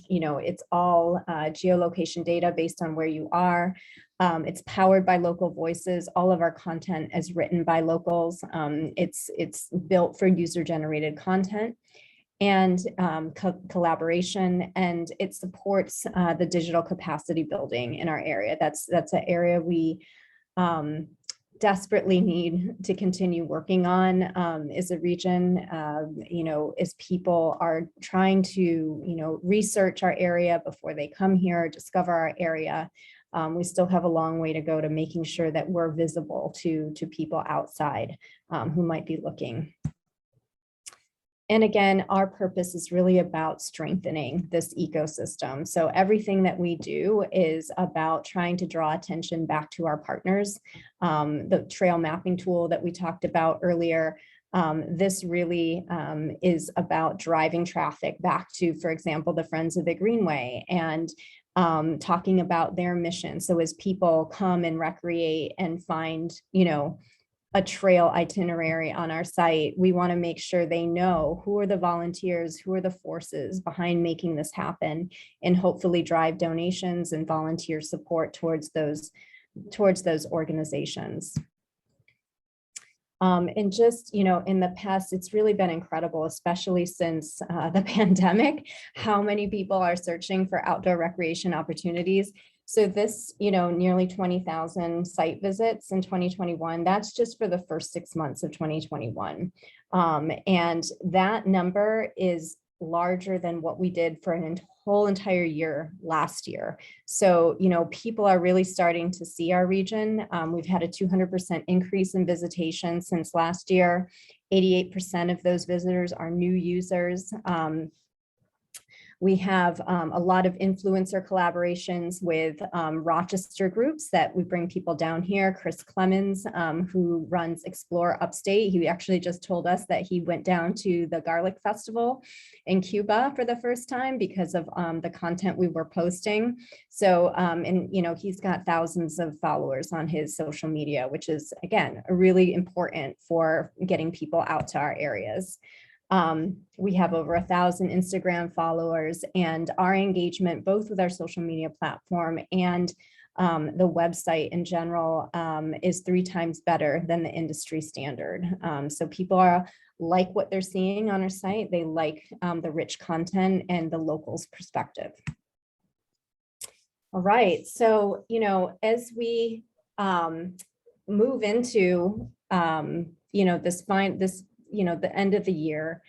it's all geolocation data based on where you are. It's powered by local voices. All of our content is written by locals. It's built for user-generated content and collaboration, and it supports the digital capacity building in our area. That's an area we desperately need to continue working on as a region, as people are trying to, research our area before they come here, discover our area. We still have a long way to go to making sure that we're visible to people outside who might be looking. And again, our purpose is really about strengthening this ecosystem. So everything that we do is about trying to draw attention back to our partners. The trail mapping tool that we talked about earlier, this really is about driving traffic back to, for example, the Friends of the Greenway and talking about their mission. So as people come and recreate and find, a trail itinerary on our site, we want to make sure they know who are the volunteers, who are the forces behind making this happen, and hopefully drive donations and volunteer support towards those organizations. And just, in the past, it's really been incredible, especially since the pandemic, how many people are searching for outdoor recreation opportunities. So this, nearly 20,000 site visits in 2021, that's just for the first 6 months of 2021. And that number is larger than what we did for an whole entire year last year. So, people are really starting to see our region. We've had a 200% increase in visitation since last year. 88% of those visitors are new users. We have a lot of influencer collaborations with Rochester groups that we bring people down here. Chris Clemens, who runs Explore Upstate, he actually just told us that he went down to the Garlic Festival in Cuba for the first time because of the content we were posting. So, he's got thousands of followers on his social media, which is, again, really important for getting people out to our areas. We have over 1,000 Instagram followers, and our engagement, both with our social media platform and the website in general, is 3 times better than the industry standard. So people like what they're seeing on our site. They like the rich content and the locals' perspective. All right, so as we move into the end of the year,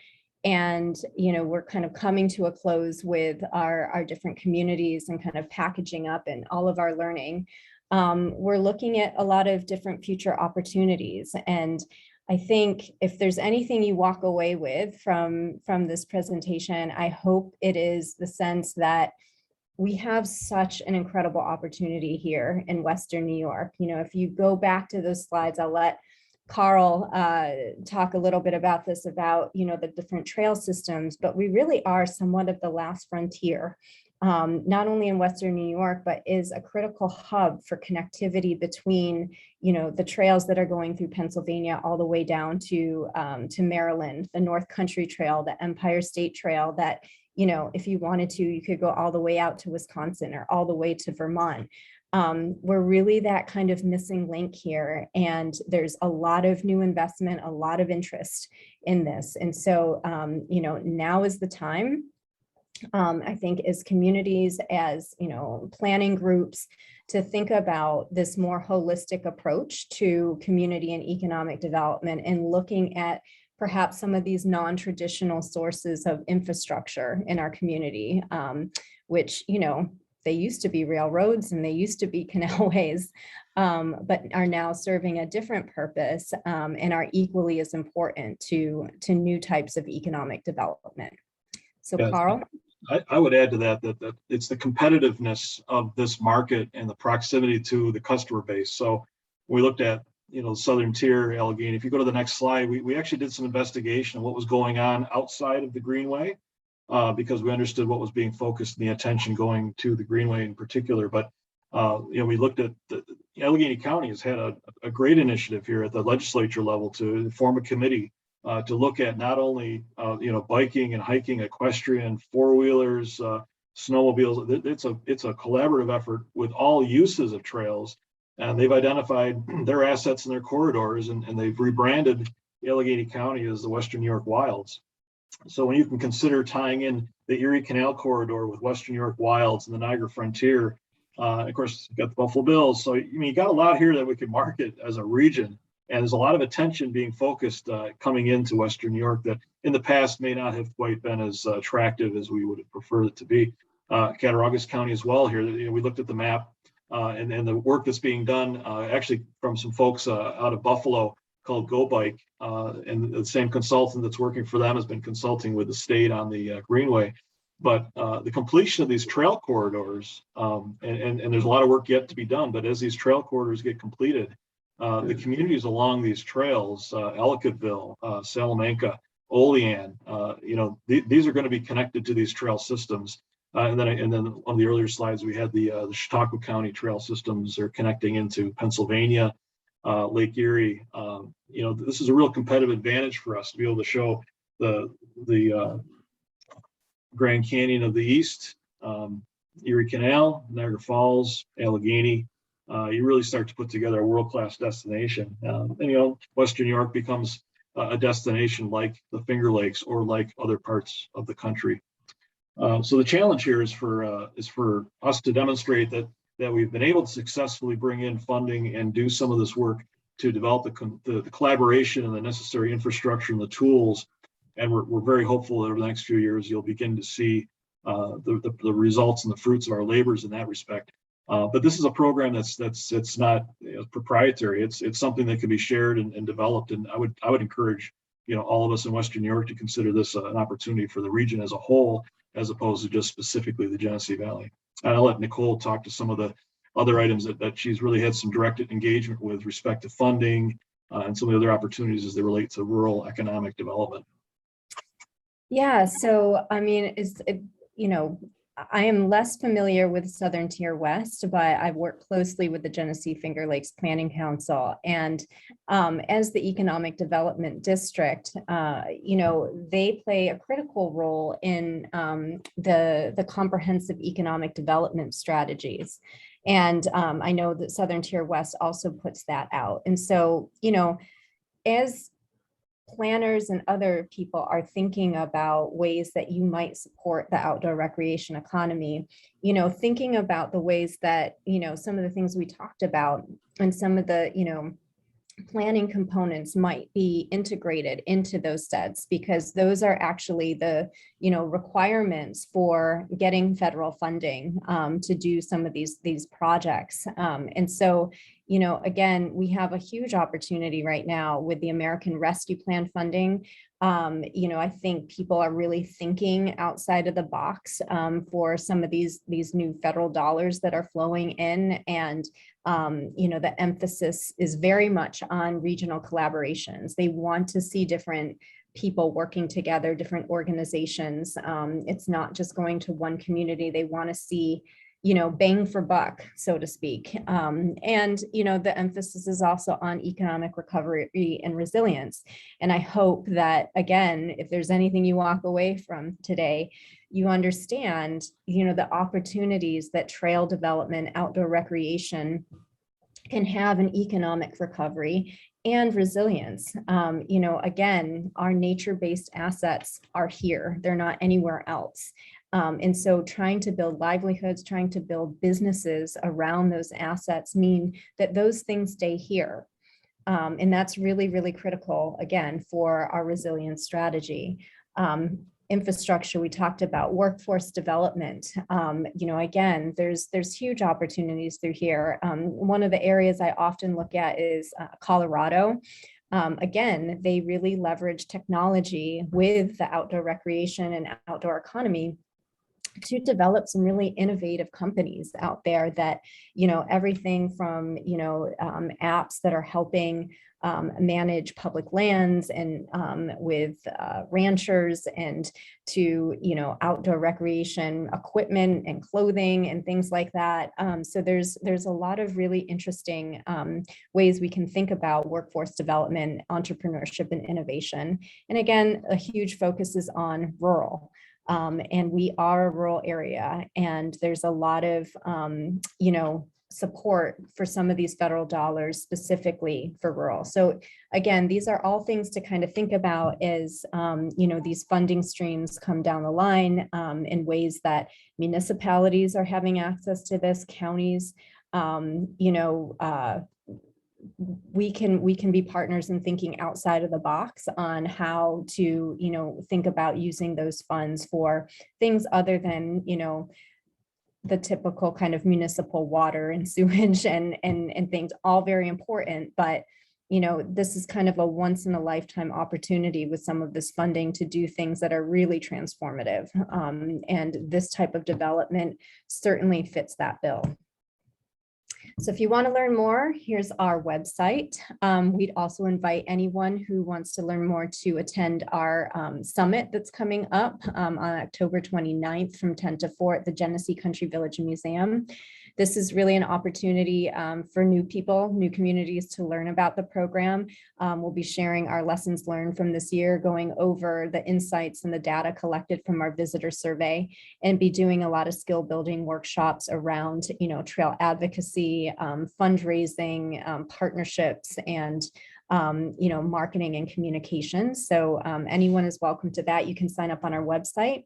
and we're kind of coming to a close with our different communities and kind of packaging up and all of our learning, we're looking at a lot of different future opportunities. And I think if there's anything you walk away with from this presentation, I hope it is the sense that we have such an incredible opportunity here in Western New York. If you go back to those slides, I'll let Carl talk a little bit about this, about the different trail systems, but we really are somewhat of the last frontier, not only in Western New York, but is a critical hub for connectivity between the trails that are going through Pennsylvania all the way down to Maryland, the North Country Trail, the Empire State Trail that if you wanted to, you could go all the way out to Wisconsin or all the way to Vermont. We're really that kind of missing link here, and there's a lot of new investment, a lot of interest in this. And so, now is the time, I think, as communities, as, planning groups, to think about this more holistic approach to community and economic development, and looking at perhaps some of these non-traditional sources of infrastructure in our community, which, they used to be railroads and they used to be canalways, but are now serving a different purpose, and are equally as important to new types of economic development. So, yes. Carl?
I would add to that it's the competitiveness of this market and the proximity to the customer base. So we looked at Southern Tier, Allegheny. If you go to the next slide, we actually did some investigation of what was going on outside of the Greenway, because we understood what was being focused and the attention going to the Greenway in particular. But we looked at Allegheny County has had a great initiative here at the legislature level to form a committee to look at not only biking and hiking, equestrian, 4-wheelers, snowmobiles. It's a collaborative effort with all uses of trails. And they've identified their assets and their corridors, and they've rebranded Allegheny County as the Western New York Wilds. So when you can consider tying in the Erie Canal corridor with Western New York Wilds and the Niagara Frontier, of course, you've got the Buffalo Bills. So you got a lot here that we can market as a region. And there's a lot of attention being focused coming into Western New York that in the past may not have quite been as attractive as we would have preferred it to be. Cattaraugus County as well here. We looked at the map. And the work that's being done actually from some folks out of Buffalo called Go Bike, and the same consultant that's working for them has been consulting with the state on the Greenway. But the completion of these trail corridors, and there's a lot of work yet to be done, but as these trail corridors get completed, the communities along these trails, Ellicottville, Salamanca, Olean, these are going to be connected to these trail systems. And then on the earlier slides, we had the Chautauqua County trail systems are connecting into Pennsylvania, Lake Erie. This is a real competitive advantage for us to be able to show the Grand Canyon of the East, Erie Canal, Niagara Falls, Allegheny. You really start to put together a world-class destination. And Western New York becomes a destination like the Finger Lakes or like other parts of the country. So the challenge here is for us to demonstrate that we've been able to successfully bring in funding and do some of this work to develop the collaboration and the necessary infrastructure and the tools, and we're very hopeful that over the next few years, you'll begin to see the results and the fruits of our labors in that respect. But this is a program it's not proprietary. It's something that can be shared and developed. And I would encourage all of us in Western New York to consider this an opportunity for the region as a whole, as opposed to just specifically the Genesee Valley. And I'll let Nicole talk to some of the other items that she's really had some direct engagement with respect to funding and some of the other opportunities as they relate to rural economic development.
Yeah, so I mean, I am less familiar with Southern Tier West, but I've worked closely with the Genesee Finger Lakes Planning Council. And as the Economic Development District, they play a critical role in the comprehensive economic development strategies. And I know that Southern Tier West also puts that out. And so, as planners and other people are thinking about ways that you might support the outdoor recreation economy, thinking about the ways that, some of the things we talked about and some of the, planning components might be integrated into those sets, because those are actually the, requirements for getting federal funding to do some of these projects. And so, again, we have a huge opportunity right now with the American Rescue Plan funding. I think people are really thinking outside of the box for some of these new federal dollars that are flowing in. And, the emphasis is very much on regional collaborations. They want to see different people working together, different organizations. It's not just going to one community. They want to see bang for buck, so to speak. And, the emphasis is also on economic recovery and resilience. And I hope that, again, if there's anything you walk away from today, you understand, the opportunities that trail development, outdoor recreation can have an economic recovery and resilience. Again, our nature-based assets are here. They're not anywhere else. And so trying to build livelihoods, trying to build businesses around those assets mean that those things stay here. And that's really, really critical, again, for our resilience strategy. Infrastructure, we talked about workforce development. Again, there's huge opportunities through here. One of the areas I often look at is Colorado. Again, they really leverage technology with the outdoor recreation and outdoor economy to develop some really innovative companies out there that, everything from, apps that are helping manage public lands and with ranchers, and to, outdoor recreation equipment and clothing and things like that. So there's a lot of really interesting ways we can think about workforce development, entrepreneurship, and innovation. And again, a huge focus is on rural. And we are a rural area, and there's a lot of, support for some of these federal dollars specifically for rural. So again, these are all things to kind of think about as, these funding streams come down the line in ways that municipalities are having access to this, counties, we can be partners in thinking outside of the box on how to, think about using those funds for things other than, the typical kind of municipal water and sewage and things, all very important. But, this is kind of a once in a lifetime opportunity with some of this funding to do things that are really transformative. And this type of development certainly fits that bill. So if you want to learn more, here's our website. We'd also invite anyone who wants to learn more to attend our summit that's coming up on October 29th from 10 to 4 at the Genesee Country Village Museum. This is really an opportunity for new people, new communities to learn about the program. We'll be sharing our lessons learned from this year, going over the insights and the data collected from our visitor survey, and be doing a lot of skill building workshops around, trail advocacy, fundraising, partnerships, and marketing and communications. So anyone is welcome to that. You can sign up on our website.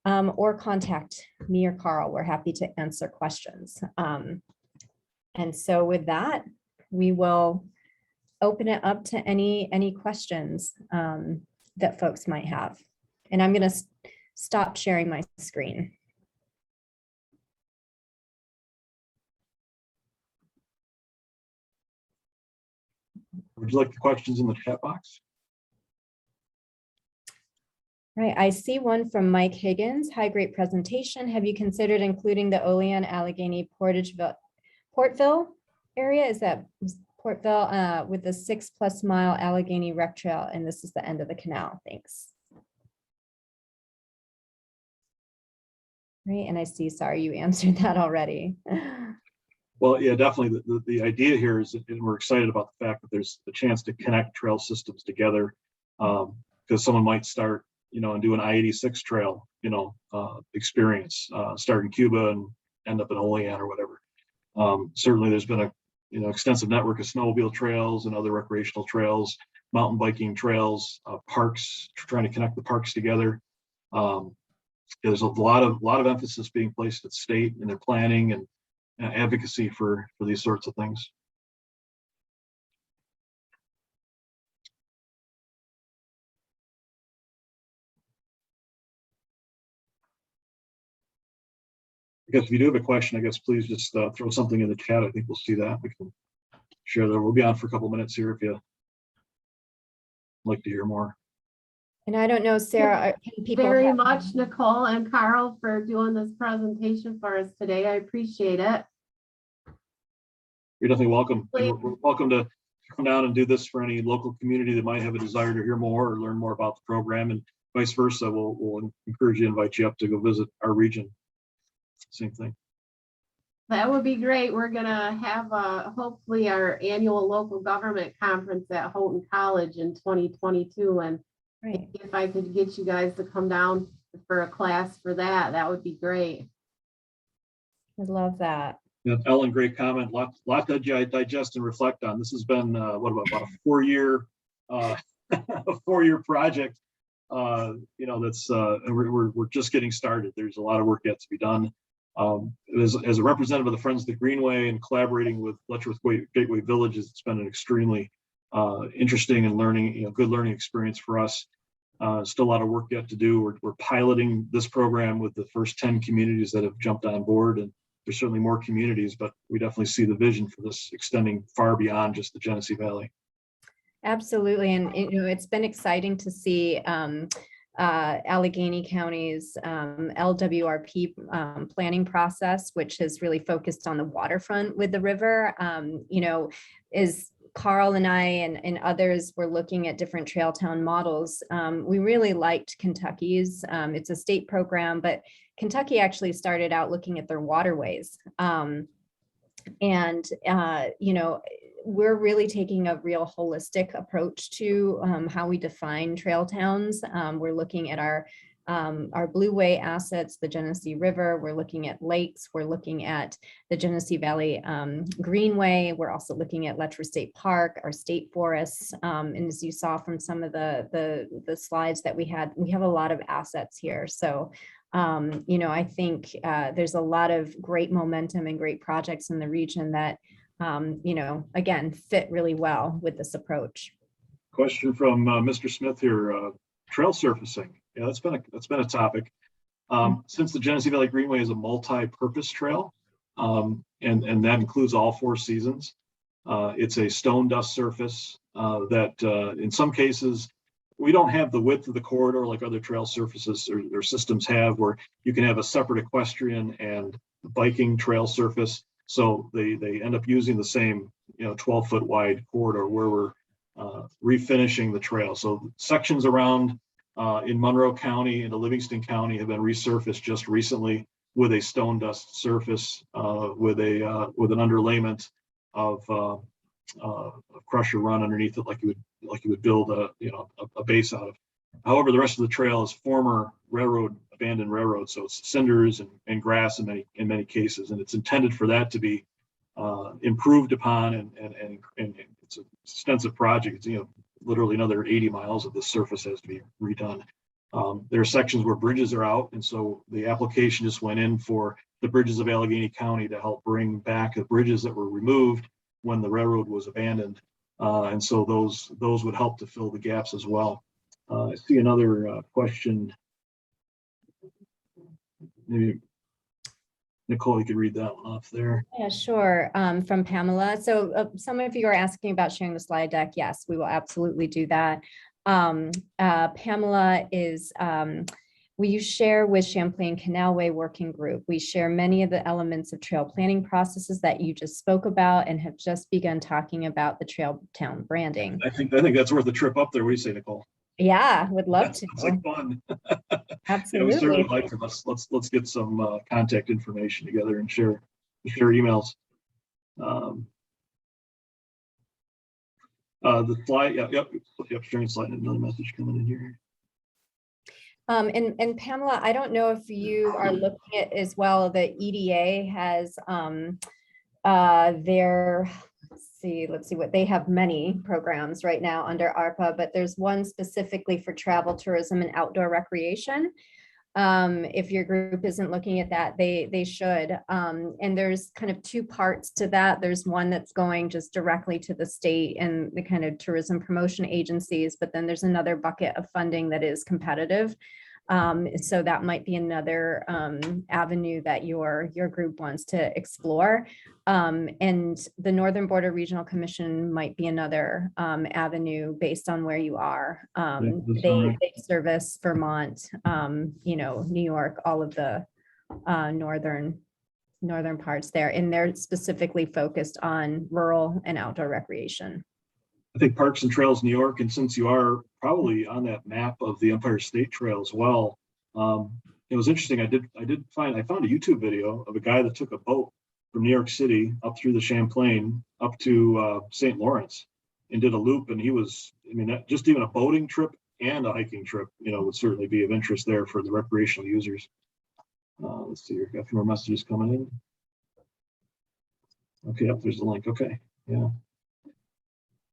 Or contact me or Carl. We're happy to answer questions. And so with that, we will open it up to any questions. that folks might have. And I'm going to stop sharing my screen.
Would you like the questions in the chat box?
Right, I see one from Mike Higgins. Hi, great presentation. Have you considered including the Olean Allegheny Portville area? Is that Portville with the 6+ mile Allegheny Rec Trail? And this is the end of the canal. Thanks. Right, and I see, sorry, you answered that already.
Well, yeah, definitely. The idea here is, and we're excited about the fact that there's a chance to connect trail systems together, because someone might start, and do an I-86 trail, experience, start in Cuba and end up in Olean or whatever. Certainly, there's been a extensive network of snowmobile trails and other recreational trails, mountain biking trails, parks, trying to connect the parks together. There's a lot of emphasis being placed at state in their planning and advocacy for these sorts of things. I guess if you do have a question, I guess please just throw something in the chat. I think we'll see that. We can share that. We'll be on for a couple of minutes here if you like to hear more.
And I don't know, Sarah, can people
Very much, Nicole and Carl, for doing this presentation for us today. I appreciate it.
You're definitely welcome. And we're welcome to come down and do this for any local community that might have a desire to hear more or learn more about the program, and vice versa. We'll encourage you, invite you up to go visit our region. Same thing.
That would be great. We're gonna have hopefully our annual local government conference at Houghton College in 2022. And
Right.
if I could get you guys to come down for a class for that, that would be great.
I love that.
Yeah, Ellen, great comment. Lot to digest and reflect on. This has been about a 4-year a 4-year project. That's and we're just getting started. There's a lot of work yet to be done. As a representative of the Friends of the Greenway and collaborating with Letchworth Gateway Villages, it's been an extremely interesting and good learning experience for us. Still a lot of work yet to do. We're piloting this program with the first 10 communities that have jumped on board, and there's certainly more communities, but we definitely see the vision for this extending far beyond just the Genesee Valley.
Absolutely. And it's been exciting to see Allegheny County's LWRP planning process, which has really focused on the waterfront with the river. Is Carl and I and others were looking at different trail town models. We really liked Kentucky's. It's a state program, but Kentucky actually started out looking at their waterways. We're really taking a real holistic approach to how we define trail towns. We're looking at our Blueway assets, the Genesee River. We're looking at lakes. We're looking at the Genesee Valley Greenway. We're also looking at Letchworth State Park, our state forests. And as you saw from some of the slides that we have a lot of assets here. So I think there's a lot of great momentum and great projects in the region that again, fit really well with this approach.
Question from Mr. Smith here, trail surfacing. Yeah, that's been a topic. Since the Genesee Valley Greenway is a multi-purpose trail, and that includes all 4 seasons, it's a stone dust surface that in some cases, we don't have the width of the corridor like other trail surfaces or systems have, where you can have a separate equestrian and biking trail surface. So they end up using the same 12-foot wide corridor where we're refinishing the trail. So sections around in Monroe County and Livingston County have been resurfaced just recently with a stone dust surface with an underlayment of crusher run underneath it, like you would build a base out of. However, the rest of the trail is former abandoned railroad, so it's cinders and grass in many cases, and it's intended for that to be improved upon, and it's an extensive project. It's literally another 80 miles of the surface has to be redone. There are sections where bridges are out, and so the application just went in for the bridges of Allegheny County to help bring back the bridges that were removed when the railroad was abandoned, and so those would help to fill the gaps as well. I see another question. Maybe Nicole, you could read that one off there.
Yeah, sure. From Pamela. So some of you are asking about sharing the slide deck. Yes, we will absolutely do that. Pamela is, we share with Champlain Canalway Working Group. We share many of the elements of trail planning processes that you just spoke about and have just begun talking about the trail town branding.
I think that's worth a trip up there. What do you say, Nicole?
Yeah, would love to.
It's like fun. Yeah, we
Absolutely.
certainly like it. Let's get some contact information together and share emails. The slide, yep, sharing slide, another message coming in here.
And Pamela, I don't know if you are looking at as well, the EDA has their, let's see what they have, many programs right now under ARPA, but there's one specifically for travel, tourism, and outdoor recreation. If your group isn't looking at that, they should. And there's kind of two parts to that. There's one that's going just directly to the state and the kind of tourism promotion agencies, but then there's another bucket of funding that is competitive. So that might be another avenue that your group wants to explore. And the Northern Border Regional Commission might be another avenue based on where you are. They service Vermont, New York, all of the northern parts there, and they're specifically focused on rural and outdoor recreation.
I think Parks and Trails New York, and since you are probably on that map of the Empire State Trail as well, it was interesting. I found a YouTube video of a guy that took a boat from New York City up through the Champlain up to St. Lawrence and did a loop. And just even a boating trip and a hiking trip, would certainly be of interest there for the recreational users. Let's see here, got a few more messages coming in. Okay, yep, there's the link. Okay, yeah.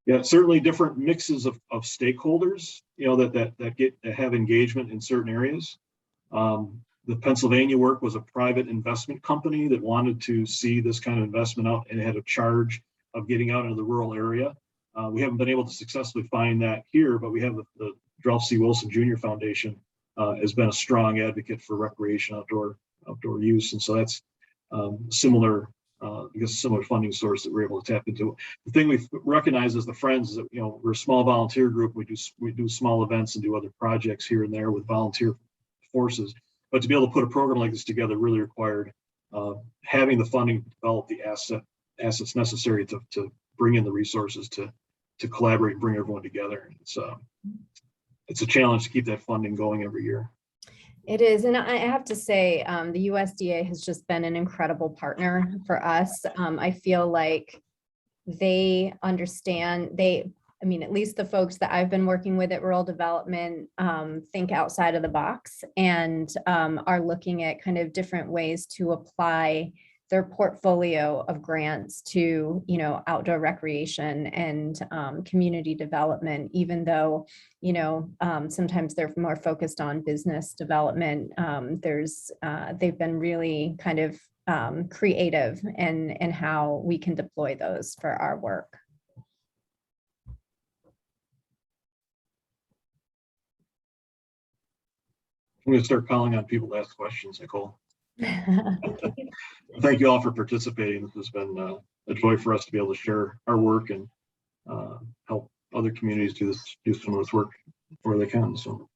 Yeah, certainly different mixes of stakeholders, that have engagement in certain areas. The Pennsylvania work was a private investment company that wanted to see this kind of investment out and had a charge of getting out into the rural area. We haven't been able to successfully find that here, but we have the Ralph C. Wilson Jr. Foundation has been a strong advocate for recreation, outdoor use, and so that's similar. A similar funding source that we're able to tap into. The thing we recognize as the Friends is that we're a small volunteer group. We do small events and do other projects here and there with volunteer forces. But to be able to put a program like this together really required having the funding to develop the assets necessary to bring in the resources to collaborate and bring everyone together. It's a challenge to keep that funding going every year.
It is, and I have to say, the USDA has just been an incredible partner for us. I feel like they understand, at least the folks that I've been working with at Rural Development think outside of the box and are looking at kind of different ways to apply their portfolio of grants to, outdoor recreation and community development, even though, sometimes they're more focused on business development. They've been really kind of creative in how we can deploy those for our work.
I'm going to start calling on people to ask questions, Nicole. Thank you all for participating. This has been a joy for us to be able to share our work and help other communities do some of this work where they can. So